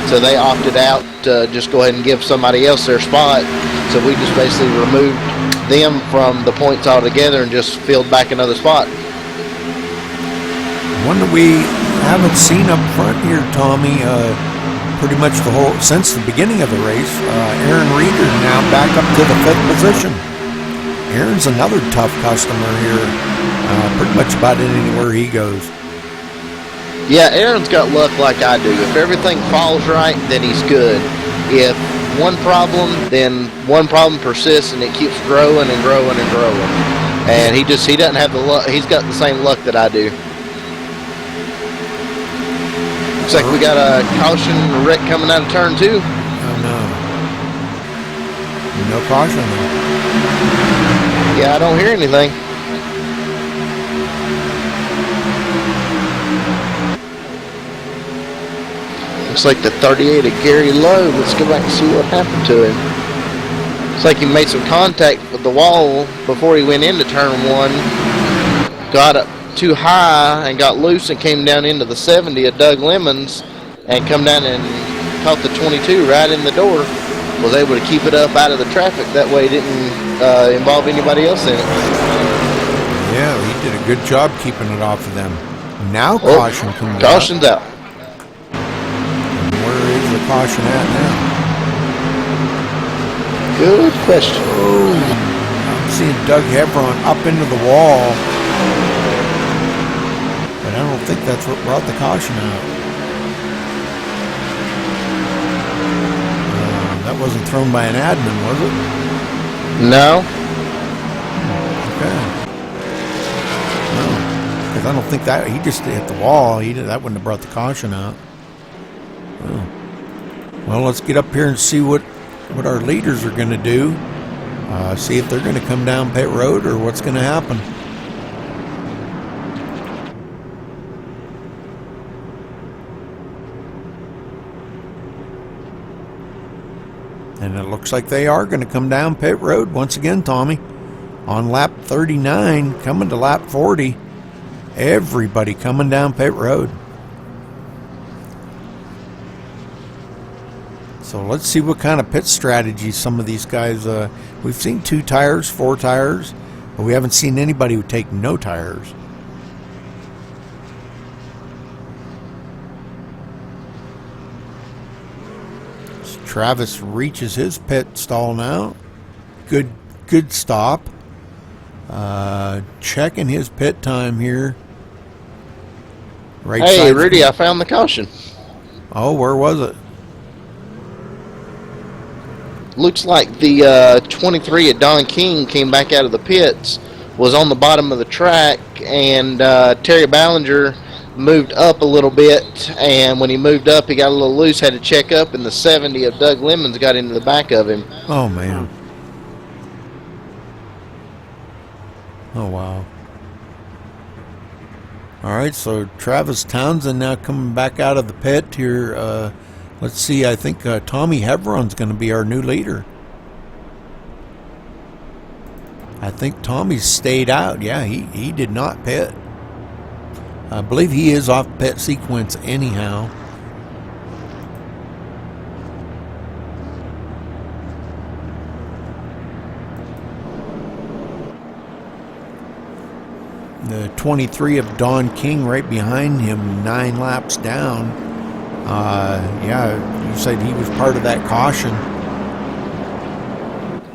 so they opted out to just go ahead and give somebody else their spot. So we just basically removed them from the points altogether and just filled back another spot. One that we haven't seen up front here, Tommy, pretty much since the beginning of the race. Aaron Reeder now back up to the 5th position. Aaron's another tough customer here, pretty much about anywhere he goes. Yeah, Aaron's got luck like I do. If everything falls right, then he's good. If one problem, then one problem persists and it keeps growing and growing and growing. And he doesn't have the luck. He's got the same luck that I do. Looks like we got a caution wreck coming out of turn 2. Oh no. No caution though. Yeah, I don't hear anything. Looks like the 38 of Gary Lowe. Let's go back and see what happened to him. Looks like he made some contact with the wall before he went into turn 1. Got up too high and got loose and came down into the 70 of Doug Lemons and come down and caught the 22 right in the door. Was able to keep it up out of the traffic. That way it didn't involve anybody else in it. Yeah, he did a good job keeping it off of them. Now caution comes out. Caution's out. The caution at now? Good question. Oh, I'm seeing Doug Hebron up into the wall, but I don't think that's what brought the caution out. That wasn't thrown by an admin, was it? No. Okay. No, because I don't think that he just hit the wall. That wouldn't have brought the caution out. Oh. Well, let's get up here and see what our leaders are going to do. See if they're going to come down pit road or what's going to happen. And it looks like they are going to come down pit road once again, Tommy. On lap 39, coming to lap 40. Everybody coming down pit road. So let's see what kind of pit strategies some of these guys, we've seen 2 tires, 4 tires, but we haven't seen anybody who take no tires. So Travis reaches his pit stall now. Good stop. Checking his pit time here. Right. Hey, Rudy, I found the caution. Oh, where was it? Looks like the 23 of Don King came back out of the pits, was on the bottom of the track, and Terry Ballinger moved up a little bit, and when he moved up, he got a little loose, had to check up, and the 70 of Doug Lemons got into the back of him. Oh, man. Oh, wow. All right, so Travis Townsend now coming back out of the pit here. Let's see, I think Tommy Hebron's going to be our new leader. I think Tommy's stayed out. Yeah, he did not pit. I believe he is off pit sequence anyhow. The 23 of Don King right behind him, 9 laps down. Yeah, you said he was part of that caution.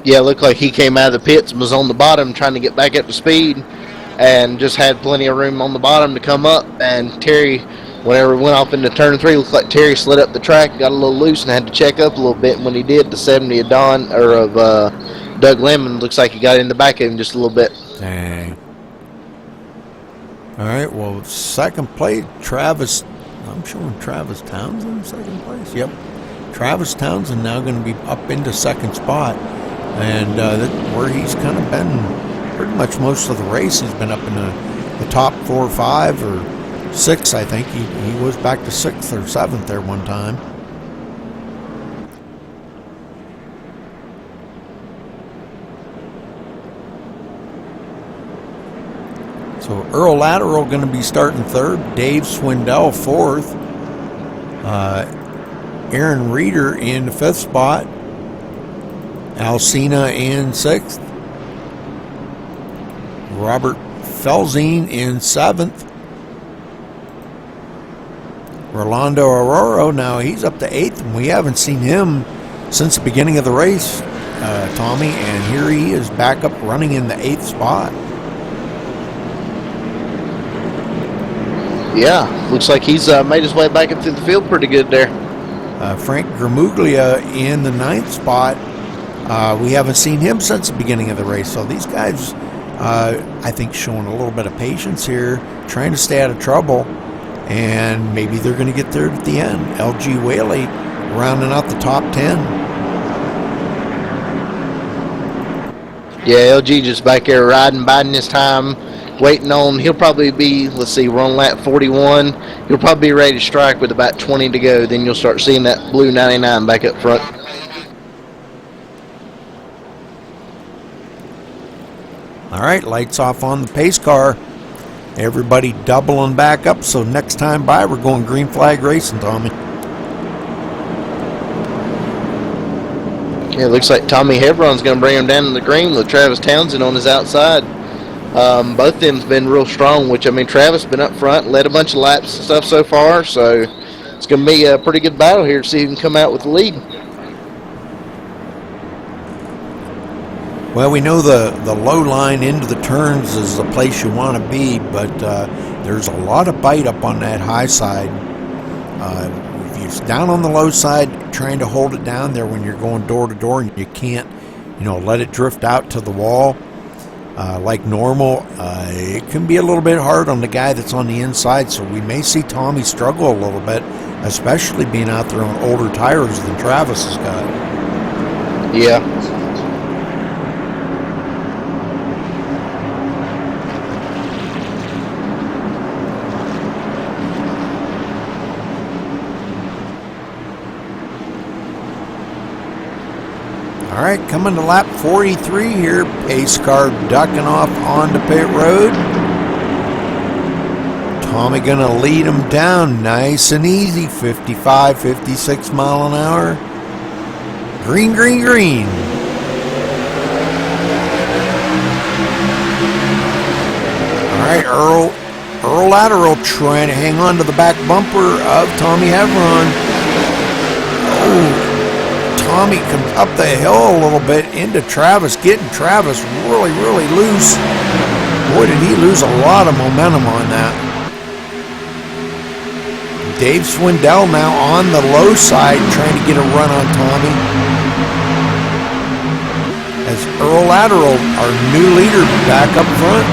Yeah, it looked like he came out of the pits and was on the bottom trying to get back up to speed and just had plenty of room on the bottom to come up. And Terry, whenever he went off into turn 3, looked like Terry slid up the track, got a little loose, and had to check up a little bit. And when he did, the 70 of Doug Lemon looks like he got in the back of him just a little bit. Dang. All right, well, second place, Travis. I'm showing Travis Townsend second place. Yep. Travis Townsend now going to be up into second spot. And where he's kind of been pretty much most of the race. He's been up in the top 4 or 5 or 6, I think. He was back to 6th or 7th there one time. So Earl Lateral going to be starting 3rd, Dave Swindell 4th, Aaron Reeder in the 5th spot, Alcina in 6th, Robert Felzine in 7th, Rolando Aurora, now he's up to 8th, and we haven't seen him since the beginning of the race, Tommy, and here he is back up running in the 8th spot. Yeah, looks like he's made his way back up through the field pretty good there. Frank Gramuglia in the 9th spot. We haven't seen him since the beginning of the race. So these guys, I think, showing a little bit of patience here, trying to stay out of trouble, and maybe they're going to get there at the end. LG Whaley rounding out the top 10. Yeah, LG just back there biding his time, waiting on. He'll probably be, let's see, we're on lap 41. He'll probably be ready to strike with about 20 to go. Then you'll start seeing that blue 99 back up front. All right, lights off on the pace car. Everybody doubling back up, so next time by, we're going green flag racing, Tommy. Yeah, it looks like Tommy Hebron's going to bring him down to the green with Travis Townsend on his outside. Both of them's been real strong, which, I mean, Travis been up front, led a bunch of laps and stuff so far, so it's going to be a pretty good battle here to see who can come out with the lead. Well, we know the low line into the turns is the place you want to be, but there's a lot of bite up on that high side. If you're down on the low side, trying to hold it down there when you're going door to door, and you can't, let it drift out to the wall like normal, it can be a little bit hard on the guy that's on the inside, so we may see Tommy struggle a little bit, especially being out there on older tires than Travis has got. Yeah. All right, coming to lap 43 here. Pace car ducking off onto pit road. Tommy going to lead him down nice and easy. 55, 56 mile an hour. Green, green, green. All right, Earl Lateral trying to hang on to the back bumper of Tommy Hebron. Oh. Tommy comes up the hill a little bit into Travis, getting Travis really, really loose. Boy, did he lose a lot of momentum on that. Dave Swindell now on the low side trying to get a run on Tommy. As Earl Lateral, our new leader, back up front.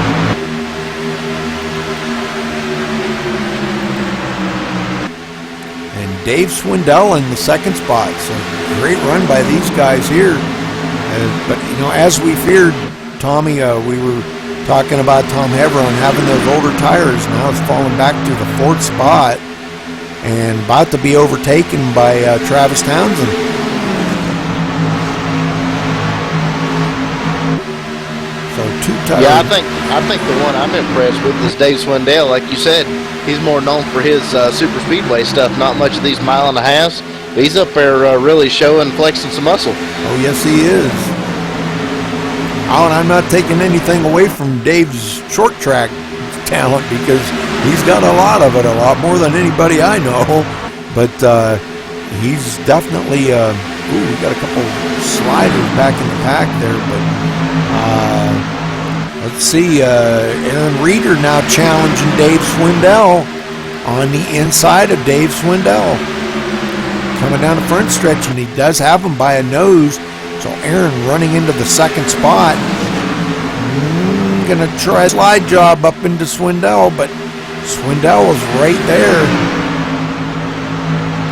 Dave Swindell in the 2nd spot. So great run by these guys here. But, as we feared, Tommy, we were talking about Tom Hebron having those older tires. Now it's falling back to the 4th spot and about to be overtaken by Travis Townsend. So 2 tires. Yeah, I think the one I'm impressed with is Dave Swindell. Like you said, he's more known for his super speedway stuff, not much of these mile and a halves. But he's up there really showing, flexing some muscle. Oh, yes, he is. Oh, and I'm not taking anything away from Dave's short track talent because he's got a lot of it, a lot more than anybody I know. But he's definitely, we got a couple sliders back in the pack there, but let's see, Aaron Reeder now challenging Dave Swindell on the inside of Dave Swindell. Coming down the front stretch, and he does have him by a nose. So Aaron running into the 2nd spot. Gonna try a slide job up into Swindell, but Swindell was right there.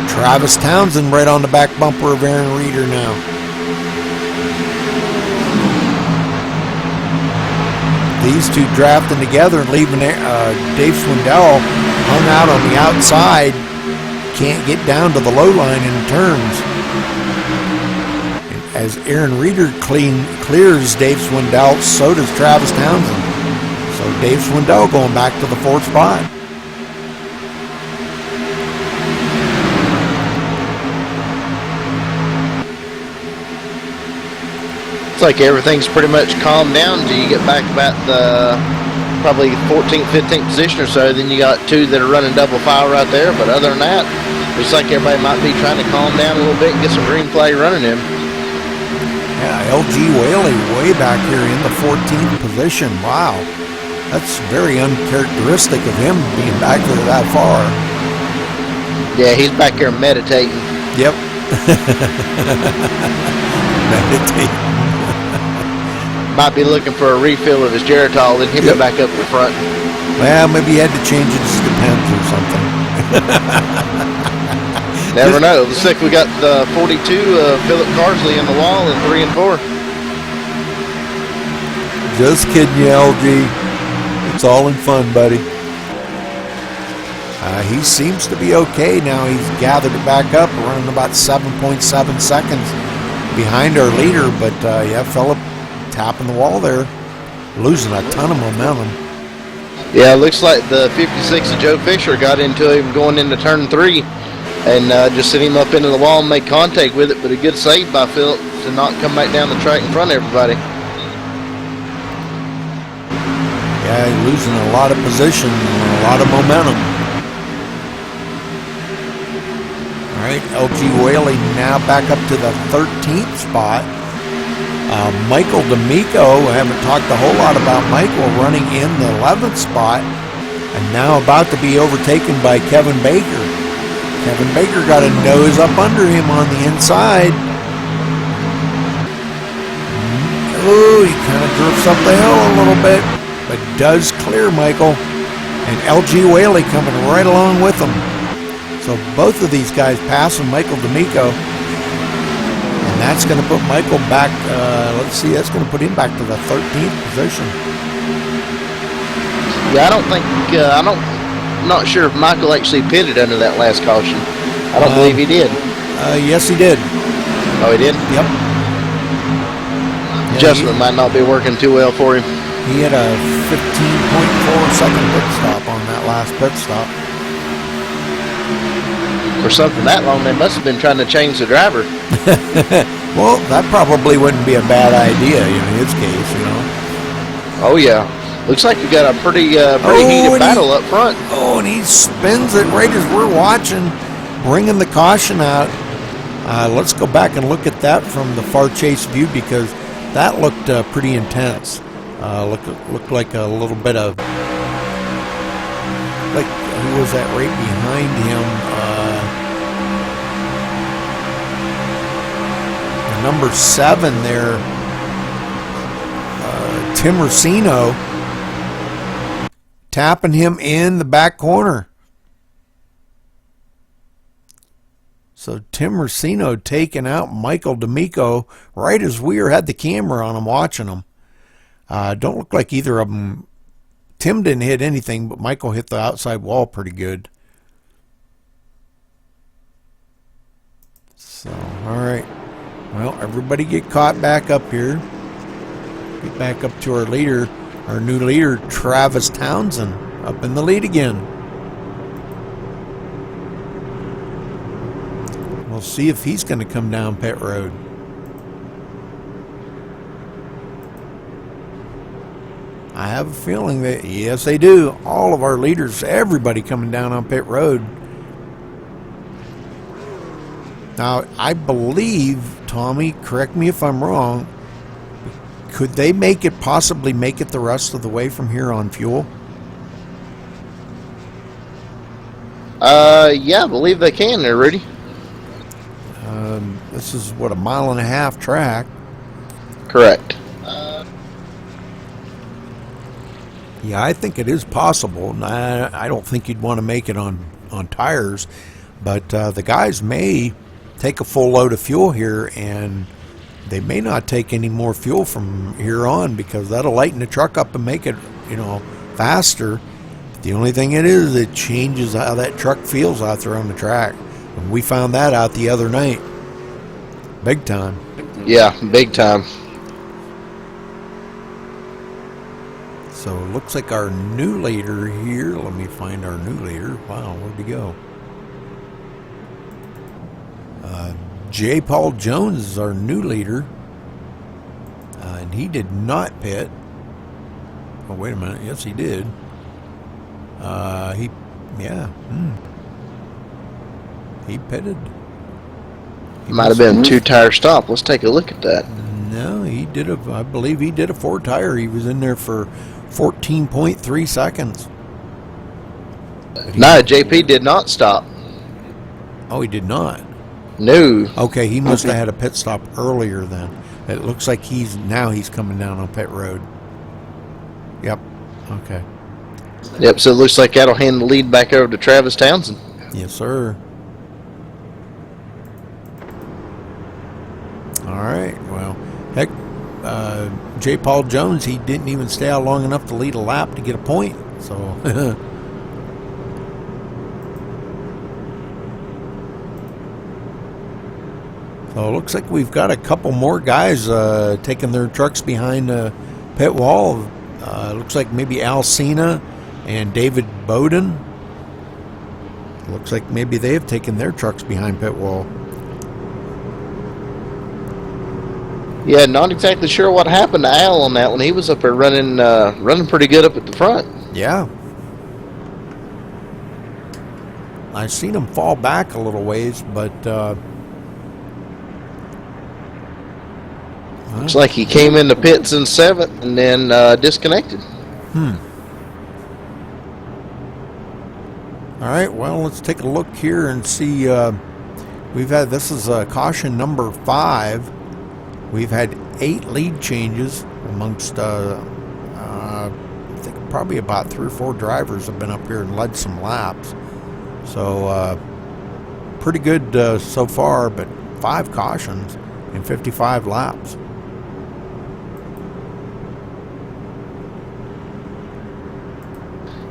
Travis Townsend right on the back bumper of Aaron Reeder now. these two drafting together and leaving Dave Swindell hung out on the outside. Can't get down to the low line in turns. And as Aaron Reeder clears Dave Swindell, so does Travis Townsend. So Dave Swindell going back to the 4th spot. It's like everything's pretty much calmed down until you get back about the probably 14th, 15th position or so. Then you got two that are running double file right there. But other than that, looks like everybody might be trying to calm down a little bit and get some green flag running in. Yeah, LG Whaley way back here in the 14th position. Wow. That's very uncharacteristic of him being back there that far. Yeah, he's back there meditating. Yep. Meditating. Might be looking for a refill of his Geritol, then he'll be back up in the front. Well, maybe he had to change his depends or something. Never know. Looks like we got the 42 Philip Carsley in the wall in 3 and 4. Just kidding you, LG. It's all in fun, buddy. He seems to be okay now. He's gathered it back up, running about 7.7 seconds behind our leader. But yeah, Philip tapping the wall there, losing a ton of momentum. Yeah, it looks like the 56 of Joe Fisher got into him going into turn 3 and just sent him up into the wall and made contact with it. But a good save by Philip to not come back down the track in front of everybody. Yeah, he's losing a lot of position and a lot of momentum. All right, LG Whaley now back up to the 13th spot. Michael D'Amico, I haven't talked a whole lot about Michael, running in the 11th spot and now about to be overtaken by Kevin Baker. Kevin Baker got a nose up under him on the inside. Oh, he kind of drifts up the hill a little bit, but does clear Michael. And LG Whaley coming right along with him. So both of these guys passing Michael D'Amico. And that's going to put Michael back, let's see, that's going to put him back to the 13th position. Yeah, I'm not sure if Michael actually pitted under that last caution. I don't believe he did. Yes, he did. Oh, he did? Yep. Adjustment might not be working too well for him. He had a 15.4-second pit stop on that last pit stop. For something that long, they must have been trying to change the driver. Well, that probably wouldn't be a bad idea in his case, you know. Oh, yeah. Looks like we got a pretty heated battle up front. Oh, and he spins it right as we're watching, bringing the caution out. Let's go back and look at that from the far chase view because that looked pretty intense. Looked like a little bit of, like, who was that right behind him? Number 7 there, Tim Racino, tapping him in the back corner. So Tim Racino taking out Michael D'Amico right as we had the camera on him watching him. Don't look like either of them. Tim didn't hit anything, but Michael hit the outside wall pretty good. So, all right. Well, everybody get caught back up here. Get back up to our leader, our new leader, Travis Townsend, up in the lead again. We'll see if he's going to come down pit road. I have a feeling that, yes, they do. All of our leaders, everybody coming down on pit road. Now, I believe, Tommy, correct me if I'm wrong, could they possibly make it the rest of the way from here on fuel? Yeah, I believe they can there, Rudy. This is, what, a 1.5 mile track? Correct. Yeah, I think it is possible. I don't think you'd want to make it on tires, but the guys may take a full load of fuel here and they may not take any more fuel from here on, because that'll lighten the truck up and make it, faster. The only thing it changes how that truck feels out there on the track. And we found that out the other night. Big time. Yeah, big time. So it looks like our new leader here. Let me find our new leader. Wow, where'd he go? J. Paul Jones is our new leader. And he did not pit. Oh, wait a minute. Yes, he did. He pitted. Might have been a 2-tire stop. Let's take a look at that. No, I believe he did a 4-tire. He was in there for 14.3 seconds. No, JP did not stop. Oh, he did not? No. Okay, he must have had a pit stop earlier then. It looks like he's coming down on pit road. Yep. Okay. Yep, so it looks like that'll hand the lead back over to Travis Townsend. Yes, sir. All right. Well, heck, J. Paul Jones, he didn't even stay out long enough to lead a lap to get a point. So, so it looks like we've got a couple more guys taking their trucks behind the pit wall. Looks like maybe Al Cena and David Bowden. Looks like maybe they have taken their trucks behind pit wall. Yeah, not exactly sure what happened to Al on that one. He was up there running pretty good up at the front. Yeah. I've seen him fall back a little ways, but looks like he came in the pits in 7th and then disconnected. All right, well, let's take a look here and see. This is caution number 5. We've had 8 lead changes amongst, I think probably about 3 or 4 drivers have been up here and led some laps. So, pretty good so far, but 5 cautions in 55 laps.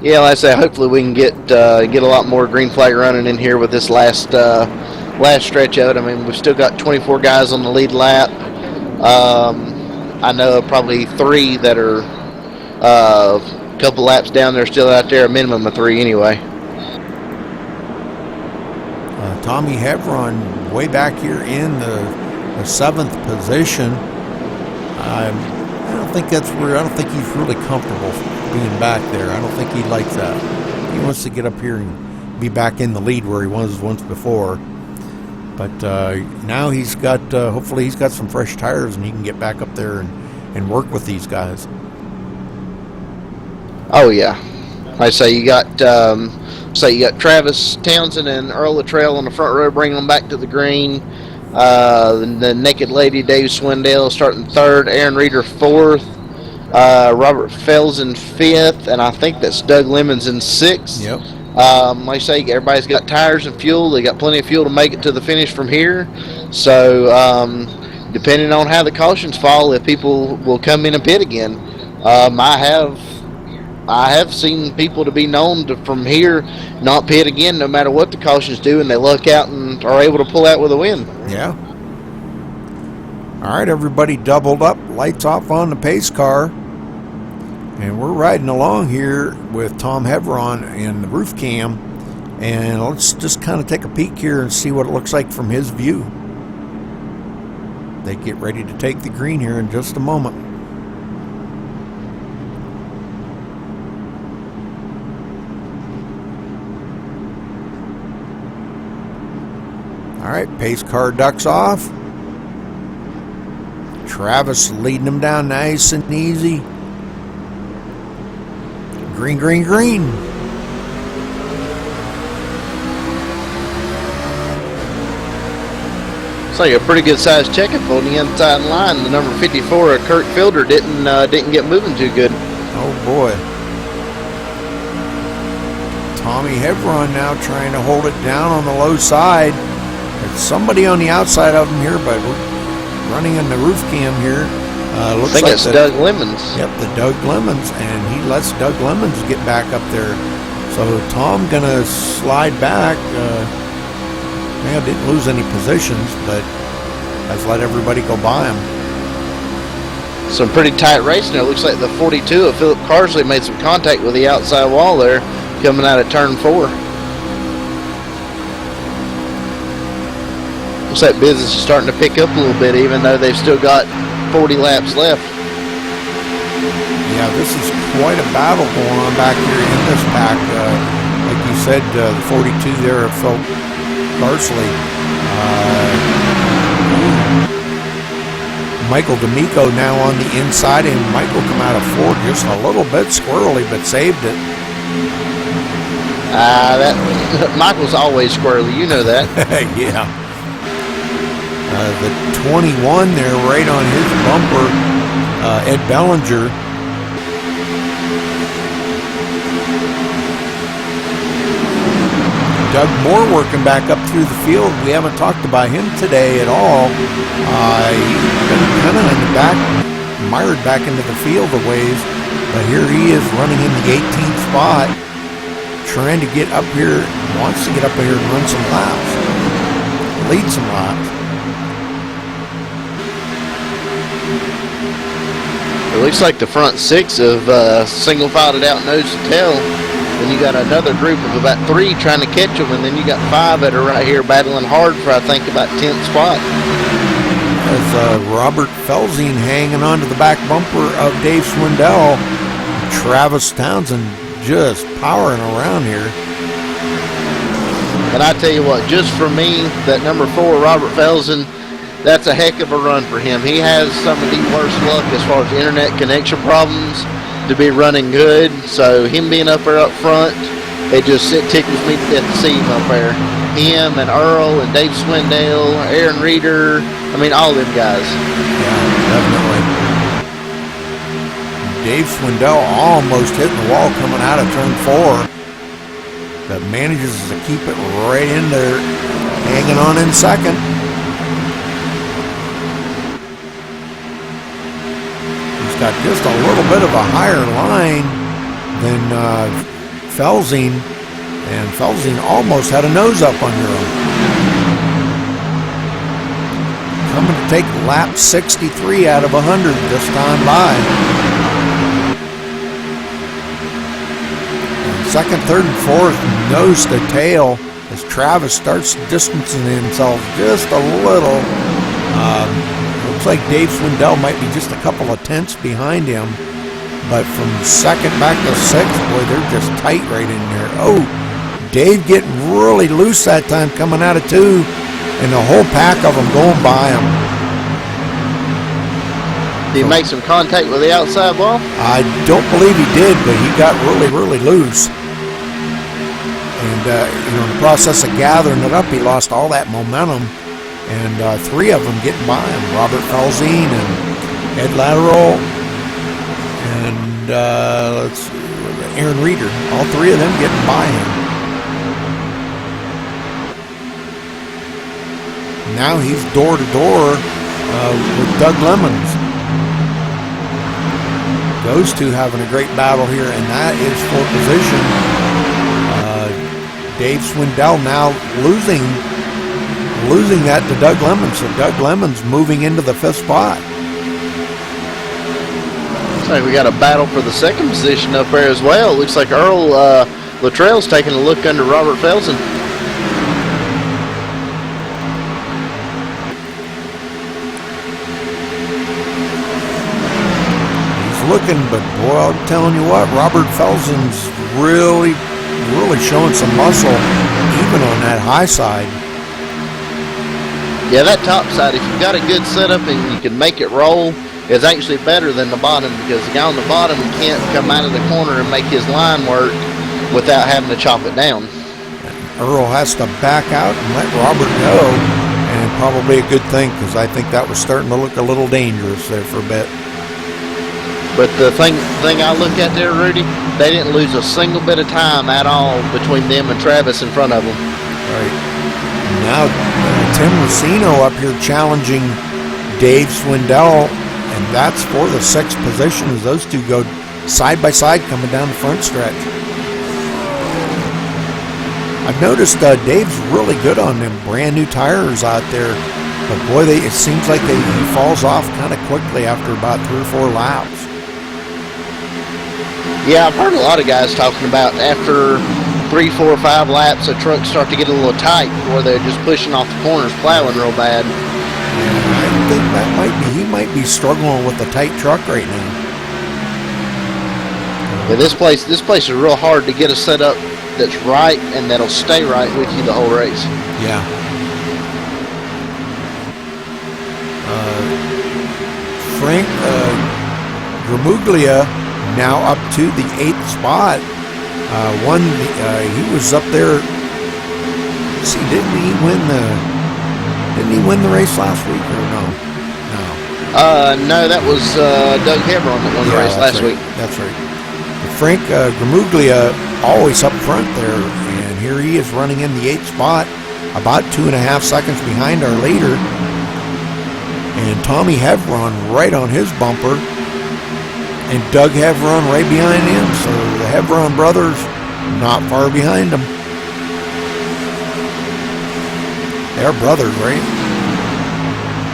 Yeah, like I say, hopefully we can get a lot more green flag running in here with this last stretch of it. I mean, we've still got 24 guys on the lead lap. I know probably 3 that are a couple laps down there still out there, a minimum of 3 anyway. Tommy Hevron way back here in the 7th position. I don't think he's really comfortable being back there. I don't think he likes that. He wants to get up here and be back in the lead where he was once before. But now he's got, hopefully he's got some fresh tires and he can get back up there and work with these guys. Oh yeah, I say you got Travis Townsend and Earl Luttrell on the front row, bringing them back to the green. The Naked Lady, Dave Swindell, starting 3rd. Aaron Reeder 4th. Robert Fells in 5th, and I think that's Doug Lemons in 6th. Yep. Like I say, everybody's got tires and fuel. They got plenty of fuel to make it to the finish from here. So, depending on how the cautions fall, if people will come in and pit again, I have seen people to be known to, from here, not pit again no matter what the cautions do, and they luck out and are able to pull out with a win. Yeah. All right, everybody doubled up, lights off on the pace car. And we're riding along here with Tom Hevron in the roof cam. And let's just kind of take a peek here and see what it looks like from his view. They get ready to take the green here in just a moment. All right, pace car ducks off. Travis leading them down nice and easy. Green, green, green. It's like a pretty good sized checking on the inside line. The number 54, Kurt Fielder, didn't get moving too good. Oh boy. Tommy Hevron now trying to hold it down on the low side. There's somebody on the outside of him here, but running in the roof cam here. Looks I think like it's Doug Lemons. Yep, the Doug Lemons, and he lets Doug Lemons get back up there. So Tom gonna slide back. Didn't lose any positions, but has let everybody go by him. Some pretty tight racing there. Looks like the 42 of Philip Carsley made some contact with the outside wall there, coming out of turn 4. Looks like business is starting to pick up a little bit, even though they've still got 40 laps left. Yeah, this is quite a battle going on back here in this pack. Like you said, the 42 there of Phil Carsley. Michael D'Amico now on the inside, and Michael come out of 4 just a little bit squirrely, but saved it. Michael's always squirrely, you know that. Yeah. The 21 there, right on his bumper, Ed Bellinger. Doug Moore working back up through the field. We haven't talked about him today at all. He's been kind of in the back, mired back into the field a ways, but here he is running in the 18th spot, trying to get up here, wants to get up here and run some laps, lead some laps. It looks like the front 6 of single-filed out nose to tail. Then you got another group of about 3 trying to catch them, and then you got 5 that are right here battling hard for, I think, about 10th spot. As Robert Felsing hanging onto the back bumper of Dave Swindell. Travis Townsend just powering around here. And I tell you what, just for me, that number 4, Robert Felsing, that's a heck of a run for him. He has some of the worst luck as far as internet connection problems to be running good. So him being up there up front, it tickles me to death to see him up there. Him and Earl and Dave Swindell, Aaron Reeder, I mean all them guys. Yeah, definitely. Dave Swindell almost hitting the wall coming out of turn 4, but manages to keep it right in there, hanging on in second. Got just a little bit of a higher line than Felsing, and Felsing almost had a nose up under him. Coming to take lap 63 out of 100 this time by. And second, third, and fourth, nose to tail as Travis starts distancing himself just a little. Looks like Dave Swindell might be just a couple of tenths behind him, but from second back to 6th, boy, they're just tight right in there. Oh, Dave getting really loose that time coming out of 2, and the whole pack of them going by him. Did he make some contact with the outside wall? I don't believe he did, but he got really, really loose. And in the process of gathering it up, he lost all that momentum. And 3 of them getting by him. Robert Felsing and Ed Lateral and Aaron Reeder. All 3 of them getting by him. Now he's door to door with Doug Lemons. Those 2 having a great battle here, and that is for position. Dave Swindell now losing that to Doug Lemons. So Doug Lemons moving into the 5th spot. Looks like we got a battle for the 2nd position up there as well. Looks like Earl Luttrell's taking a look under Robert Felsing. He's looking, but boy, I'm telling you what, Robert Felsing's really showing some muscle, even on that high side. Yeah, that top side, if you've got a good setup and you can make it roll, is actually better than the bottom, because the guy on the bottom can't come out of the corner and make his line work without having to chop it down. Earl has to back out and let Robert go, and probably a good thing, because I think that was starting to look a little dangerous there for a bit. But the thing I look at there, Rudy, they didn't lose a single bit of time at all between them and Travis in front of them. Right. Now Tim Racino up here challenging Dave Swindell, and that's for the 6th position as those two go side by side coming down the front stretch. I've noticed Dave's really good on them brand new tires out there, but boy, it seems like he falls off kind of quickly after about 3 or 4 laps. Yeah, I've heard a lot of guys talking about after 3, 4, 5 laps, the trucks start to get a little tight where they're just pushing off the corners, plowing real bad. Yeah, I think that he might be struggling with the tight truck right now. But this place is real hard to get a setup that's right and that'll stay right with you the whole race. Yeah. Frank Gramuglia now up to the 8th spot. He was up there. Let's see, didn't he win the race last week or no? No, that was Doug Hebron that won the race last week. That's right. Frank Gramuglia always up front there, and here he is running in the 8th spot, about 2.5 seconds behind our leader. And Tommy Hebron right on his bumper, and Doug Hebron right behind him. So the Hebron brothers not far behind them. They're brothers, right?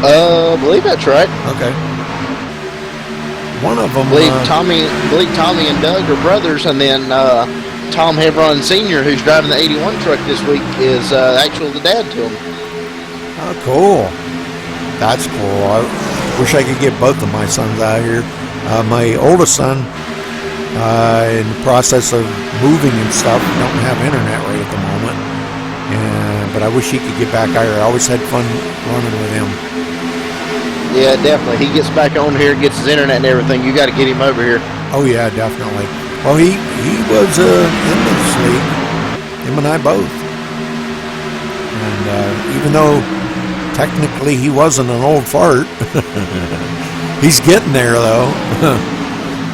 I believe that's right. Okay. One of them. I believe Tommy and Doug are brothers, and then Tom Hebron Sr., who's driving the 81 truck this week, is actually the dad to him. Oh, cool. That's cool. I wish I could get both of my sons out here. My oldest son, in the process of moving and stuff, don't have internet right at the moment. But I wish he could get back out here. I always had fun running with him. Yeah, definitely. He gets back on here, gets his internet and everything. You got to get him over here. Oh yeah, definitely. Well, he was in this league. Him and I both. And even though technically he wasn't an old fart, he's getting there though.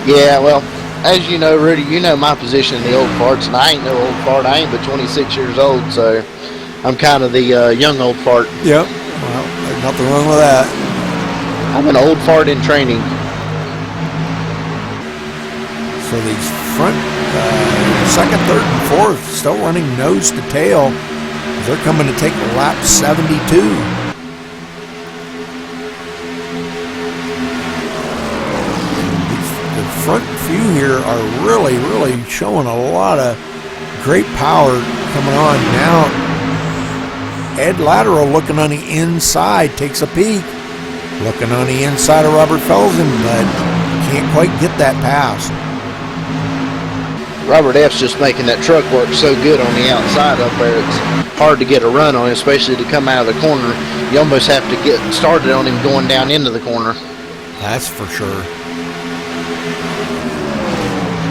Yeah, well, as you know, Rudy, you know my position in the old farts, and I ain't no old fart. I ain't but 26 years old, so I'm kind of the young old fart. Yep. Well, there's nothing wrong with that. I'm an old fart in training. So these front, 2nd, 3rd, and 4th still running nose to tail. They're coming to take lap 72. The front few here are really showing a lot of great power coming on. Now, Ed Lateral looking on the inside, takes a peek. Looking on the inside of Robert Felsen, but can't quite get that pass. Robert F's just making that truck work so good on the outside up there. It's hard to get a run on, especially to come out of the corner. You almost have to get started on him going down into the corner. That's for sure.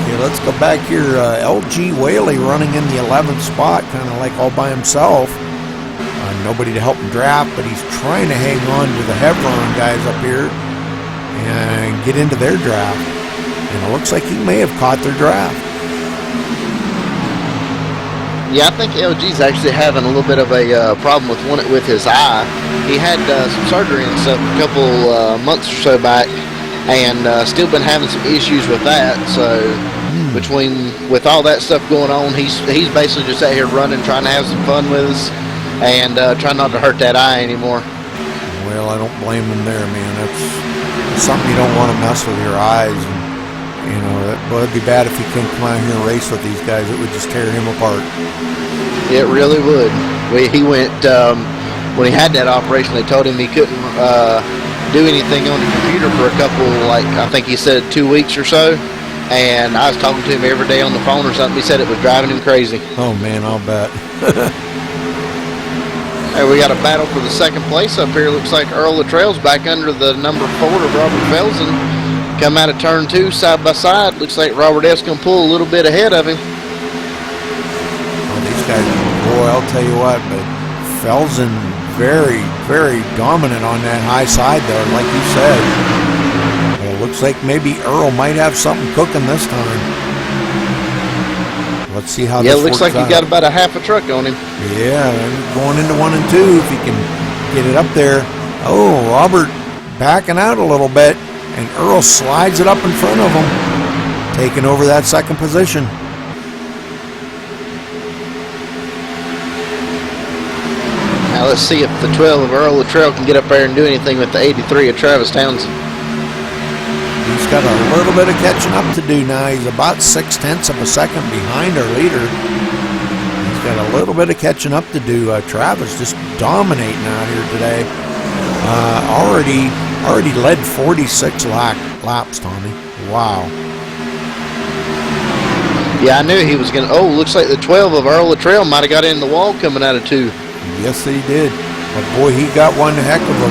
Okay, let's go back here. LG Whaley running in the 11th spot, kind of like all by himself. Nobody to help him draft, but he's trying to hang on to the Hebron guys up here and get into their draft. And it looks like he may have caught their draft. Yeah, I think LG's actually having a little bit of a problem with his eye. He had some surgery and stuff a couple months or so back, and still been having some issues with that. So with all that stuff going on, he's basically just out here running, trying to have some fun with us. And try not to hurt that eye anymore. Well, I don't blame him there, man. That's something you don't want to mess with your eyes. And, it'd be bad if he couldn't come out here and race with these guys. It would just tear him apart. It really would. He went, when he had that operation, they told him he couldn't do anything on the computer for a couple, I think he said 2 weeks or so. And I was talking to him every day on the phone or something. He said it was driving him crazy. Oh, man, I'll bet. Hey, we got a battle for the 2nd place up here. Looks like Earl Luttrell's back under the number 4 of Robert Felsen. Come out of turn 2 side by side. Looks like Robert F's going to pull a little bit ahead of him. Well, these guys, boy, I'll tell you what, but Felsen very dominant on that high side there, like you said. It looks like maybe Earl might have something cooking this time. Let's see how this works out. Yeah, looks like he got about a half a truck on him. Yeah, going into 1 and 2 if he can get it up there. Oh, Robert backing out a little bit, and Earl slides it up in front of him, taking over that second position. Now let's see if the 12 of Earl Luttrell can get up there and do anything with the 83 of Travis Townsend. He's got a little bit of catching up to do now. He's about 0.6 of a second behind our leader. He's got a little bit of catching up to do. Travis just dominating out here today. Already led 46 laps, Tommy. Wow. Yeah, I knew he was going to. Oh, looks like the 12 of Earl Luttrell might have got in the wall coming out of 2. Yes, he did. But boy, he got one heck of a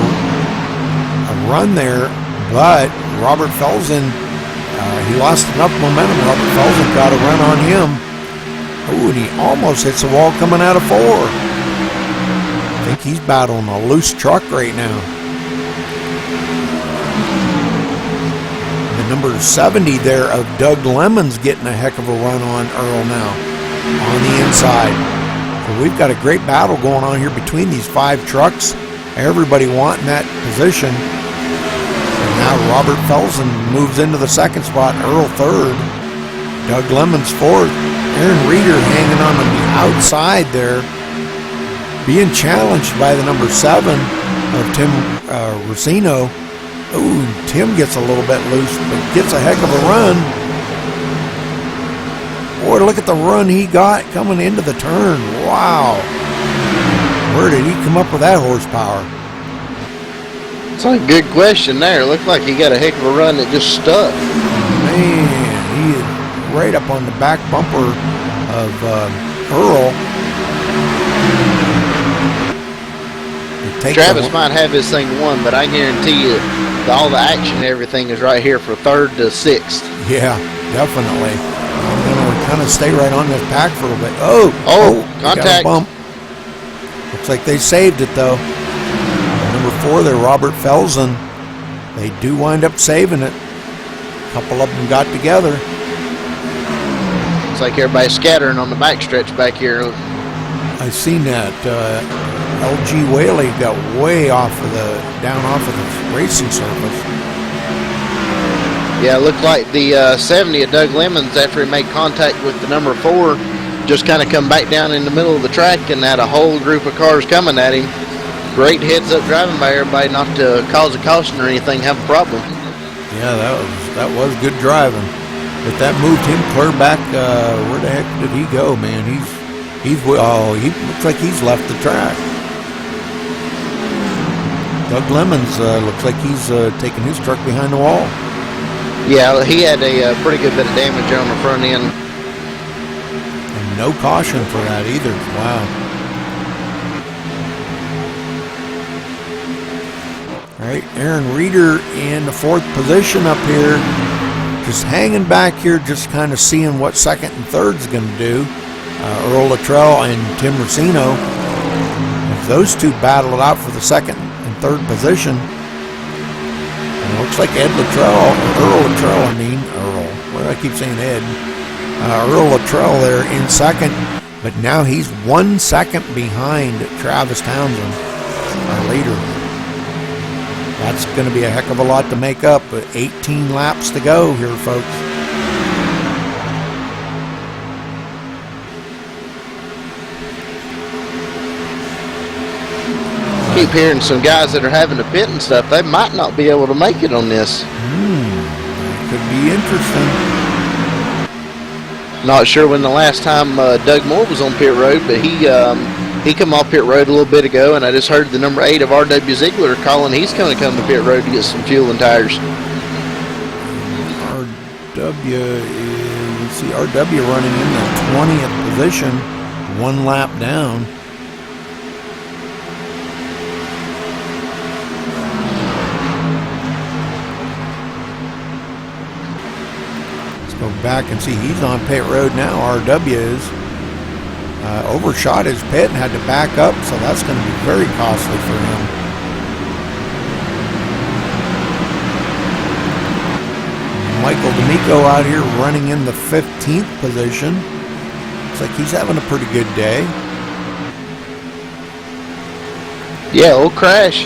run there. But Robert Felsen, he lost enough momentum. Robert Felsen got a run on him. Ooh, and he almost hits the wall coming out of 4. I think he's battling a loose truck right now. The number 70 there of Doug Lemon's getting a heck of a run on Earl now on the inside. So we've got a great battle going on here between these 5 trucks. Everybody wanting that position. And now Robert Felsen moves into the second spot. Earl 3rd. Doug Lemon's 4th. Aaron Reeder hanging on the outside there, being challenged by the number 7 of Tim Racino. Ooh, Tim gets a little bit loose, but gets a heck of a run. Boy, look at the run he got coming into the turn. Wow. Where did he come up with that horsepower? It's a good question there. Looked like he got a heck of a run that just stuck. Man, he is right up on the back bumper of Earl. Travis might have this thing won, but I guarantee you all the action and everything is right here for 3rd to 6th. Yeah, definitely. I'm going to kind of stay right on this pack for a little bit. Oh, contact. Bump. Looks like they saved it, though. Number 4 there, Robert Felsen. They do wind up saving it. A couple of them got together. Looks like everybody's scattering on the backstretch back here. I seen that. LG Whaley got way down off of the racing surface. Yeah, it looked like the 70 of Doug Lemons, after he made contact with the number 4, just kind of come back down in the middle of the track and had a whole group of cars coming at him. Great heads-up driving by everybody not to cause a caution or anything, have a problem. Yeah, that was good driving. But that moved him clear back. Where the heck did he go, man? He looks like he's left the track. Doug Lemons looks like he's taking his truck behind the wall. Yeah, he had a pretty good bit of damage on the front end. And no caution for that either. Wow. All right, Aaron Reeder in the 4th position up here. Just hanging back here, just kind of seeing what 2nd and 3rd's going to do. Earl Luttrell and Tim Racino. If those 2 battle it out for the 2nd and 3rd position. And it looks like Earl Luttrell, well, I keep saying Ed. Earl Luttrell there in 2nd, but now he's 1 second behind Travis Townsend, our leader. That's going to be a heck of a lot to make up, but 18 laps to go here, folks. Keep hearing some guys that are having to pit and stuff. They might not be able to make it on this. Could be interesting. Not sure when the last time Doug Moore was on pit road, but he come off pit road a little bit ago, and I just heard the number 8 of R.W. Ziegler calling he's going to come to pit road to get some fuel and tires. R.W. running in the 20th position, 1 lap down. Go back and see he's on pit road now. RW is overshot his pit and had to back up, so that's going to be very costly for him. Michael D'Amico out here running in the 15th position. Looks like he's having a pretty good day. Yeah, old Crash.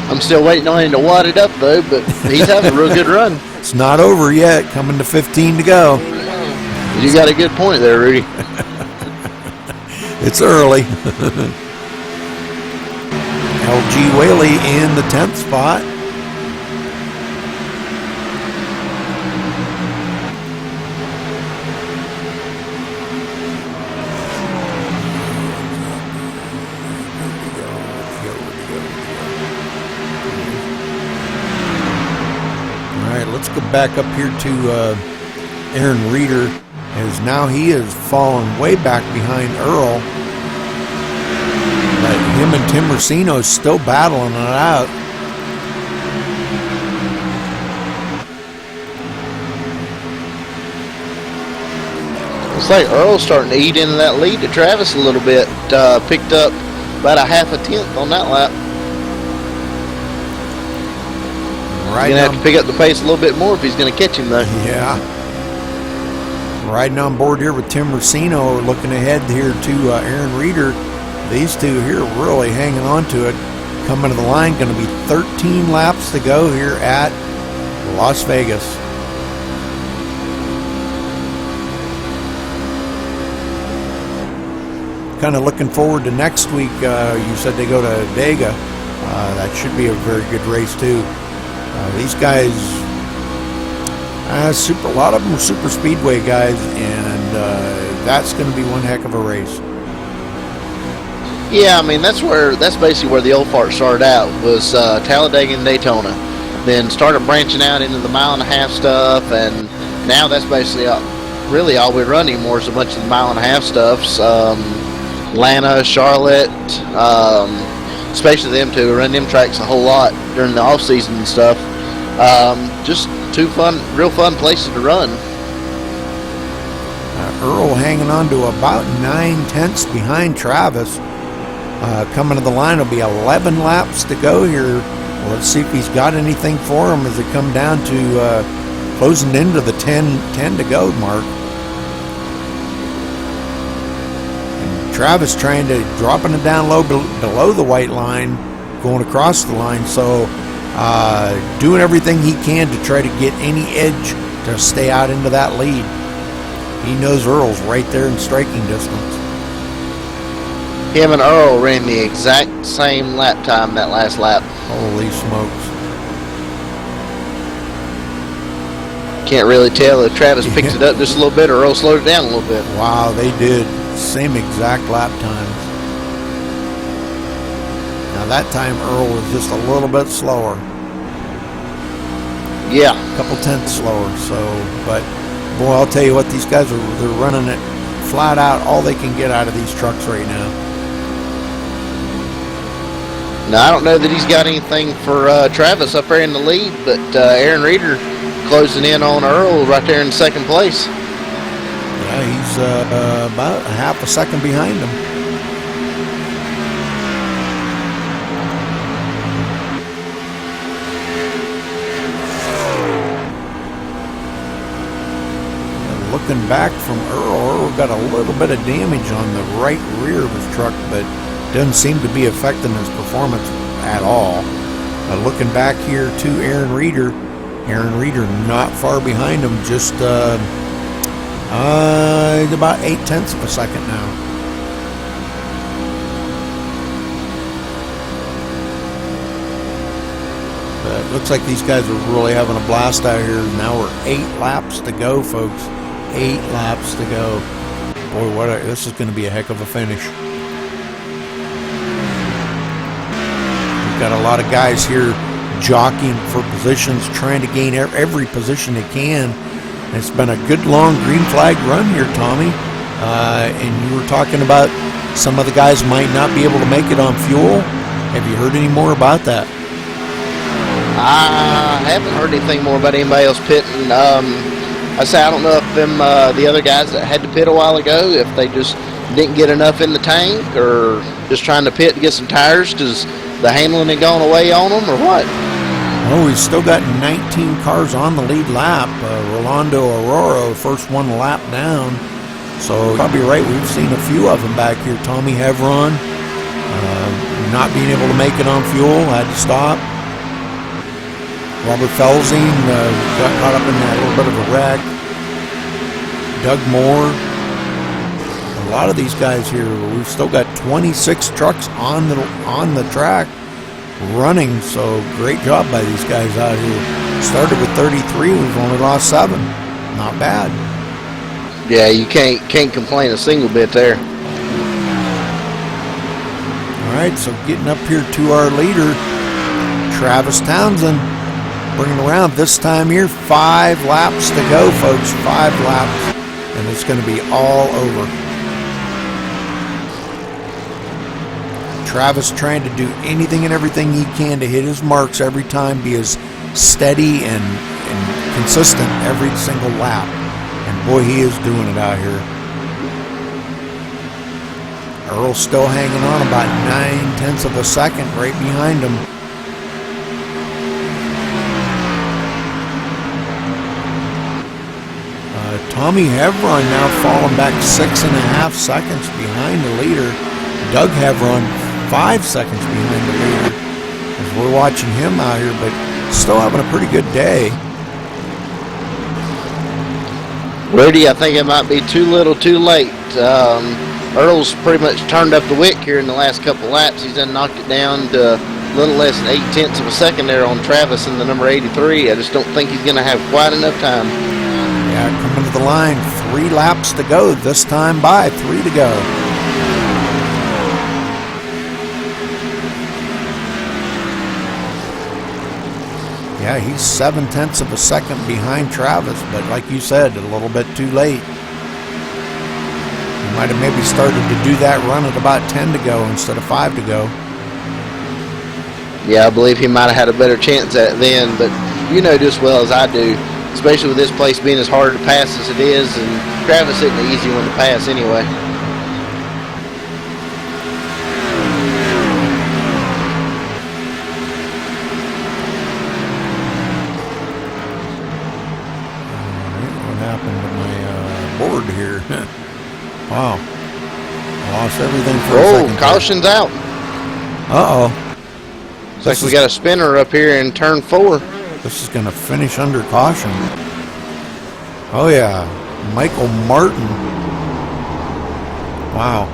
I'm still waiting on him to wad it up, though, but he's having a real good run. It's not over yet. Coming to 15 to go. You got a good point there, Rudy. It's early. LG Whaley in the 10th spot. Let's go back up here to Aaron Reeder, as now he has fallen way back behind Earl. But him and Tim Racino still battling it out. Looks like Earl's starting to eat into that lead to Travis a little bit. Picked up about a half a tenth on that lap. He's going to have to pick up the pace a little bit more if he's going to catch him, though. Yeah. Riding on board here with Tim Racino, looking ahead here to Aaron Reeder. These two here really hanging on to it. Coming to the line, going to be 13 laps to go here at Las Vegas. Kind of looking forward to next week. You said they go to Dega. That should be a very good race, too. These guys, a lot of them are super speedway guys, and that's going to be one heck of a race. Yeah, I mean that's basically where the old part started out, was Talladega and Daytona. Then started branching out into the mile-and-a-half stuff, and now that's basically really all we run anymore is a bunch of the mile-and-a-half stuffs. Atlanta, Charlotte. Especially them two, run them tracks a whole lot during the off season and stuff. Just two real fun places to run. Earl hanging on to about 9/10 behind Travis. Coming to the line will be 11 laps to go here. Well, let's see if he's got anything for him as they come down to closing into the 10 to go mark. Travis trying to dropping it down low below the white line, going across the line. So doing everything he can to try to get any edge to stay out into that lead. He knows Earl's right there in striking distance. Him and Earl ran the exact same lap time that last lap. Holy smokes. Can't really tell if Travis picked it up just a little bit or Earl slowed it down a little bit. Wow, they did. Same exact lap times. Now that time Earl was just a little bit slower. Yeah. A couple tenths slower. So, but boy, I'll tell you what, these guys they're running it flat out, all they can get out of these trucks right now. Now, I don't know that he's got anything for Travis up there in the lead, but Aaron Reeder closing in on Earl right there in second place. Yeah, he's about a half a second behind him. Looking back from Earl got a little bit of damage on the right rear of his truck, but doesn't seem to be affecting his performance at all. Looking back here to Aaron Reeder not far behind him, just about 0.8 of a second now. But it looks like these guys are really having a blast out here. Now we're 8 laps to go, folks. 8 laps to go. Boy, this is going to be a heck of a finish. We've got a lot of guys here jockeying for positions, trying to gain every position they can. It's been a good long green flag run here, Tommy. And you were talking about some of the guys might not be able to make it on fuel. Have you heard any more about that? I haven't heard anything more about anybody else pitting. I don't know if the other guys that had to pit a while ago, if they just didn't get enough in the tank, or just trying to pit to get some tires because the handling had gone away on them, or what? Well, we've still got 19 cars on the lead lap. Rolando Aurora, first one lap down. So you're probably right, we've seen a few of them back here. Tommy Hevron, not being able to make it on fuel, had to stop. Robert Felsing got caught up in that little bit of a wreck. Doug Moore. A lot of these guys here, we've still got 26 trucks on the track running, so great job by these guys out here. Started with 33, we've only lost 7. Not bad. Yeah, you can't complain a single bit there. All right, so getting up here to our leader, Travis Townsend, bringing around this time here, 5 laps to go, folks, 5 laps, and it's going to be all over. Travis trying to do anything and everything he can to hit his marks every time, be as steady and consistent every single lap. And boy, he is doing it out here. Earl's still hanging on about 9/10 of a second right behind him. Tommy Hevron now falling back 6.5 seconds behind the leader. Doug Hevron 5 seconds behind the leader as we're watching him out here, but still having a pretty good day. Rudy, I think it might be too little too late. Earl's pretty much turned up the wick here in the last couple laps. He's then knocked it down to a little less than 0.8 of a second there on Travis in the number 83. I just don't think he's going to have quite enough time. Yeah, coming to the line, 3 laps to go this time by, 3 to go. Yeah, he's 0.7 of a second behind Travis, but like you said, a little bit too late. He might have maybe started to do that run at about 10 to go instead of 5 to go. Yeah, I believe he might have had a better chance at it then, but you know just as well as I do, especially with this place being as hard to pass as it is, and Travis isn't an easy one to pass anyway. What happened to my board here? Wow. Lost everything for a second. Oh, caution's out. Uh-oh. Looks like we got a spinner up here in turn 4. This is going to finish under caution. Oh, yeah. Michael Martin. Wow.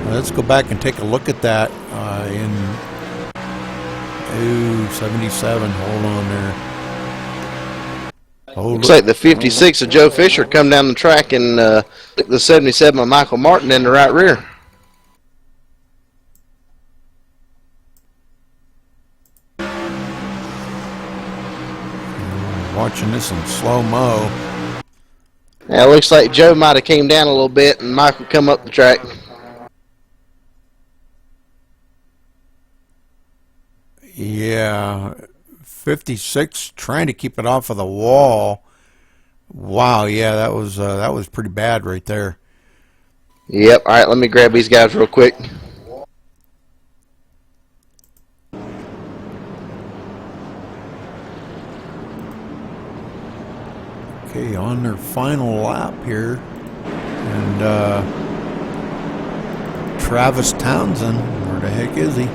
Let's go back and take a look at that in 77. Hold on there. Looks like the 56 of Joe Fisher come down the track and the 77 of Michael Martin in the right rear. Watching this in slow-mo. Yeah, it looks like Joe might have came down a little bit and Michael come up the track. Yeah, 56 trying to keep it off of the wall. Wow, yeah, that was pretty bad right there. Yep. All right, let me grab these guys real quick. Okay, on their final lap here, and Travis Townsend, where the heck is he?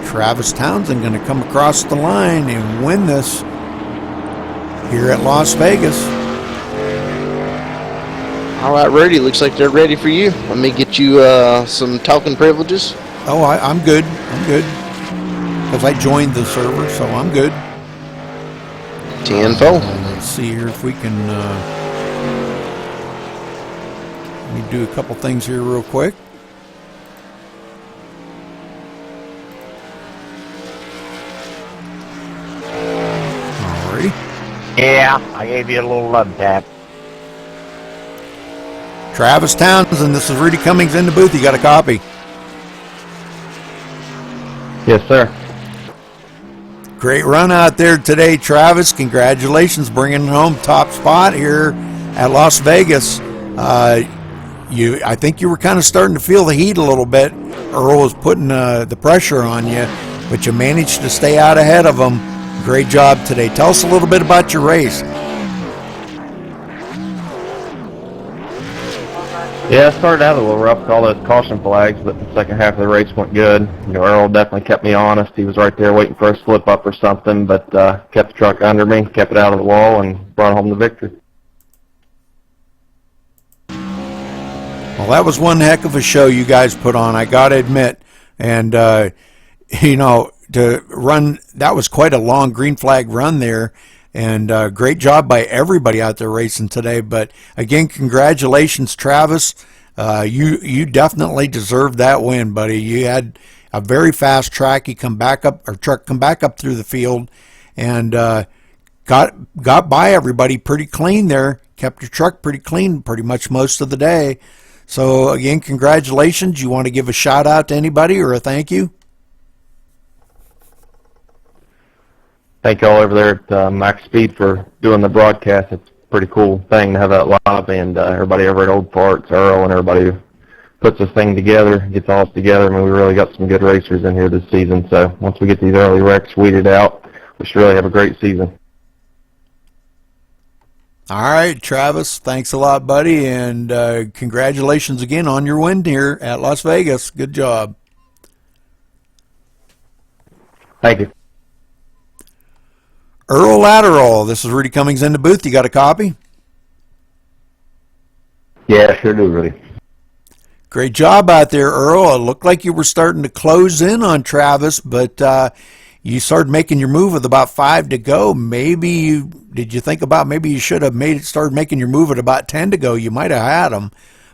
Travis Townsend going to come across the line and win this here at Las Vegas. All right, Rudy, looks like they're ready for you. Let me get you some talking privileges. Oh, I'm good. I'm good. Because I joined the server, so I'm good. 10-4. Let's see here if we can... let me do a couple things here real quick. Alrighty. Yeah, I gave you a little love tap. Travis Townsend, this is Rudy Cummings in the booth. You got a copy? Yes, sir. Great run out there today, Travis. Congratulations, bringing home top spot here at Las Vegas. I think you were kind of starting to feel the heat a little bit. Earl was putting the pressure on you, but you managed to stay out ahead of him. Great job today. Tell us a little bit about your race. Yeah, I started out a little rough with all those caution flags, but the second half of the race went good. Earl definitely kept me honest. He was right there waiting for a slip up or something, but kept the truck under me, kept it out of the wall, and brought home the victory. Well, that was one heck of a show you guys put on, I got to admit. And, to run, that was quite a long green flag run there. And great job by everybody out there racing today. But again, congratulations, Travis. You definitely deserved that win, buddy. You had a very fast track. You come back up through the field, and got by everybody pretty clean there. Kept your truck pretty clean pretty much most of the day. So again, congratulations. You want to give a shout out to anybody or a thank you? Thank you all over there at Max Speed for doing the broadcast. It's a pretty cool thing to have that live, and everybody over at Old Farts, Earl, and everybody who puts this thing together, gets all together. I mean, we really got some good racers in here this season. So once we get these early wrecks weeded out, we should really have a great season. All right, Travis, thanks a lot, buddy, and congratulations again on your win here at Las Vegas. Good job. Thank you. Earl Latteral, this is Rudy Cummings in the booth. You got a copy? Yeah, sure do, Rudy. Great job out there, Earl. It looked like you were starting to close in on Travis, but you started making your move with about 5 to go. Did you think about maybe you should have started making your move at about 10 to go? You might have had him.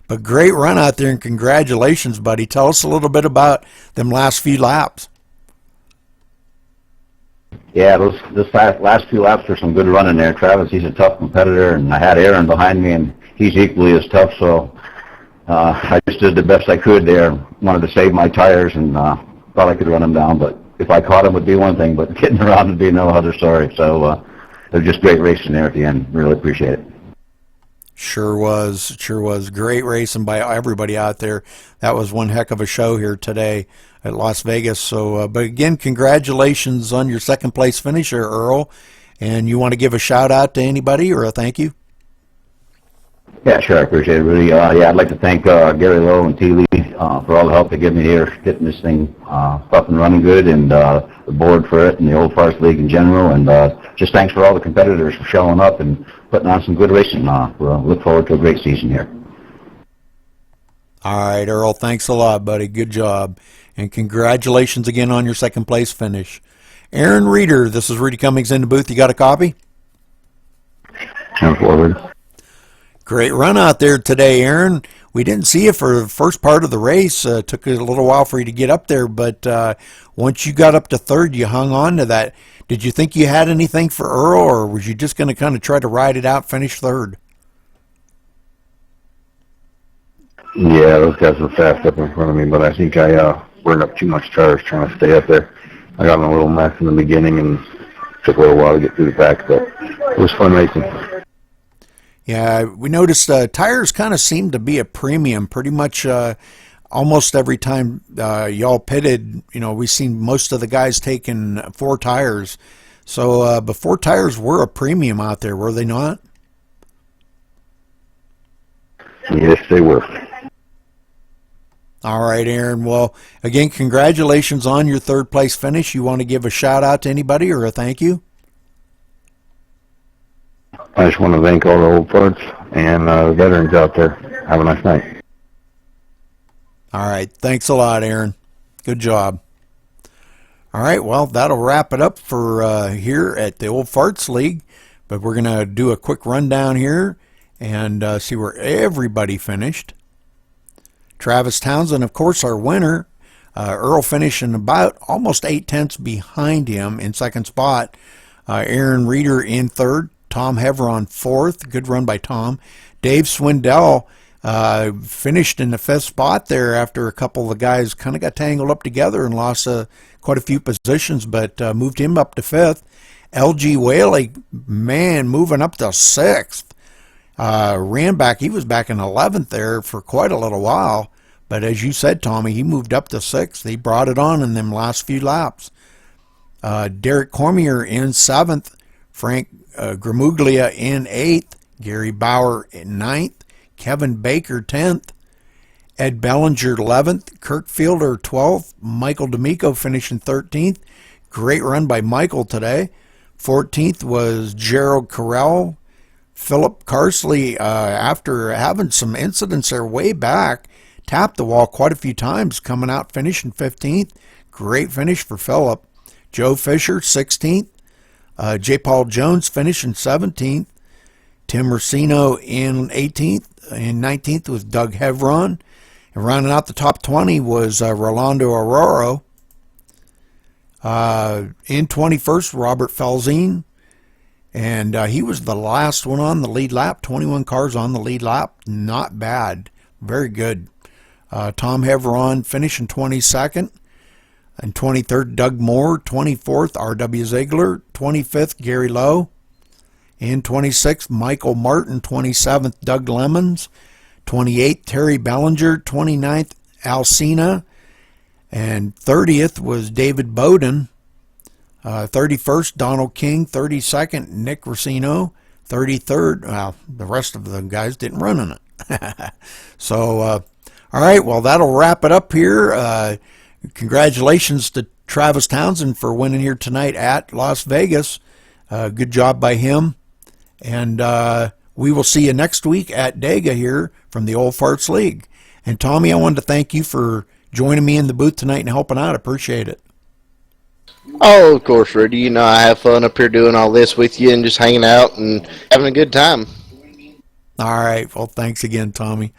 But great run out there, and congratulations, buddy. Tell us a little bit about them last few laps. Yeah, those last few laps were some good running there. Travis, he's a tough competitor, and I had Aaron behind me, and he's equally as tough. So I just did the best I could there. Wanted to save my tires, and thought I could run him down. But if I caught him, would be one thing, but getting around would be no other story. So it was just great racing there at the end. Really appreciate it. Sure was. Great racing by everybody out there. That was one heck of a show here today at Las Vegas. So, but again, congratulations on your second place finish there, Earl. And you want to give a shout out to anybody or a thank you? Yeah, sure. I appreciate it, Rudy. I'd like to thank Gary Lowe and T. Lee for all the help they give me here, getting this thing up and running good, and the board for it, and the Old Farts League in general. And just thanks for all the competitors for showing up and putting on some good racing. We'll look forward to a great season here. All right, Earl, thanks a lot, buddy. Good job. And congratulations again on your second place finish. Aaron Reeder, this is Rudy Cummings in the booth. You got a copy? Come forward. Great run out there today, Aaron. We didn't see you for the first part of the race. Took a little while for you to get up there, but once you got up to third, you hung on to that. Did you think you had anything for Earl, or was you just going to kind of try to ride it out, finish third? Yeah, those guys were fast up in front of me, but I think I burned up too much tires trying to stay up there. I got in a little mess in the beginning and took a little while to get through the pack, but it was fun racing. Yeah, we noticed tires kind of seemed to be a premium pretty much almost every time y'all pitted. We seen most of the guys taking 4 tires. So but 4 tires were a premium out there, were they not? Yes, they were. All right, Aaron. Well, again, congratulations on your third place finish. You want to give a shout out to anybody or a thank you? I just want to thank all the old farts and veterans out there. Have a nice night. All right. Thanks a lot, Aaron. Good job. All right. Well, that'll wrap it up for here at the Old Farts League. But we're going to do a quick rundown here and see where everybody finished. Travis Townsend, of course, our winner. Earl finishing about almost 8/10 behind him in second spot. Aaron Reeder in third. Tom Heveron fourth. Good run by Tom. Dave Swindell finished in the 5th spot there after a couple of the guys kind of got tangled up together and lost quite a few positions, but moved him up to 5th. LG Whaley, man, moving up to 6th. Ran back, he was back in 11th there for quite a little while, but as you said, Tommy, he moved up to 6th. He brought it on in them last few laps. Derek Cormier in 7th. Frank Gramuglia in 8th, Gary Bauer in 9th, Kevin Baker 10th, Ed Bellinger 11th, Kirk Fielder 12th, Michael D'Amico finishing 13th. Great run by Michael today. 14th was Gerald Carell. Philip Carsley, after having some incidents there way back, tapped the wall quite a few times, coming out finishing 15th. Great finish for Philip. Joe Fisher 16th. J. Paul Jones finishing 17th. Tim Racino in 18th. And 19th was Doug Hevron. And rounding out the top 20 was Rolando Aurora. In 21st, Robert Felzine. And he was the last one on the lead lap. 21 cars on the lead lap. Not bad. Very good. Tom Hevron finishing 22nd. And 23rd, Doug Moore. 24th, R.W. Ziegler. 25th, Gary Lowe. In 26th, Michael Martin. 27th, Doug Lemons. 28th, Terry Bellinger. 29th, Alcina. And 30th was David Bowden. 31st, Donald King. 32nd, Nick Racino. 33rd, well, the rest of the guys didn't run in it. So, all right, well, that'll wrap it up here. Congratulations to Travis Townsend for winning here tonight at Las Vegas. Good job by him. And we will see you next week at Dega here from the Old Farts League. And Tommy, I wanted to thank you for joining me in the booth tonight and helping out. I appreciate it. Oh, of course, Rudy. You know I have fun up here doing all this with you and just hanging out and having a good time. All right. Well, thanks again, Tommy.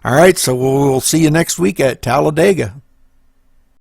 All right, so we'll see you next week at Talladega.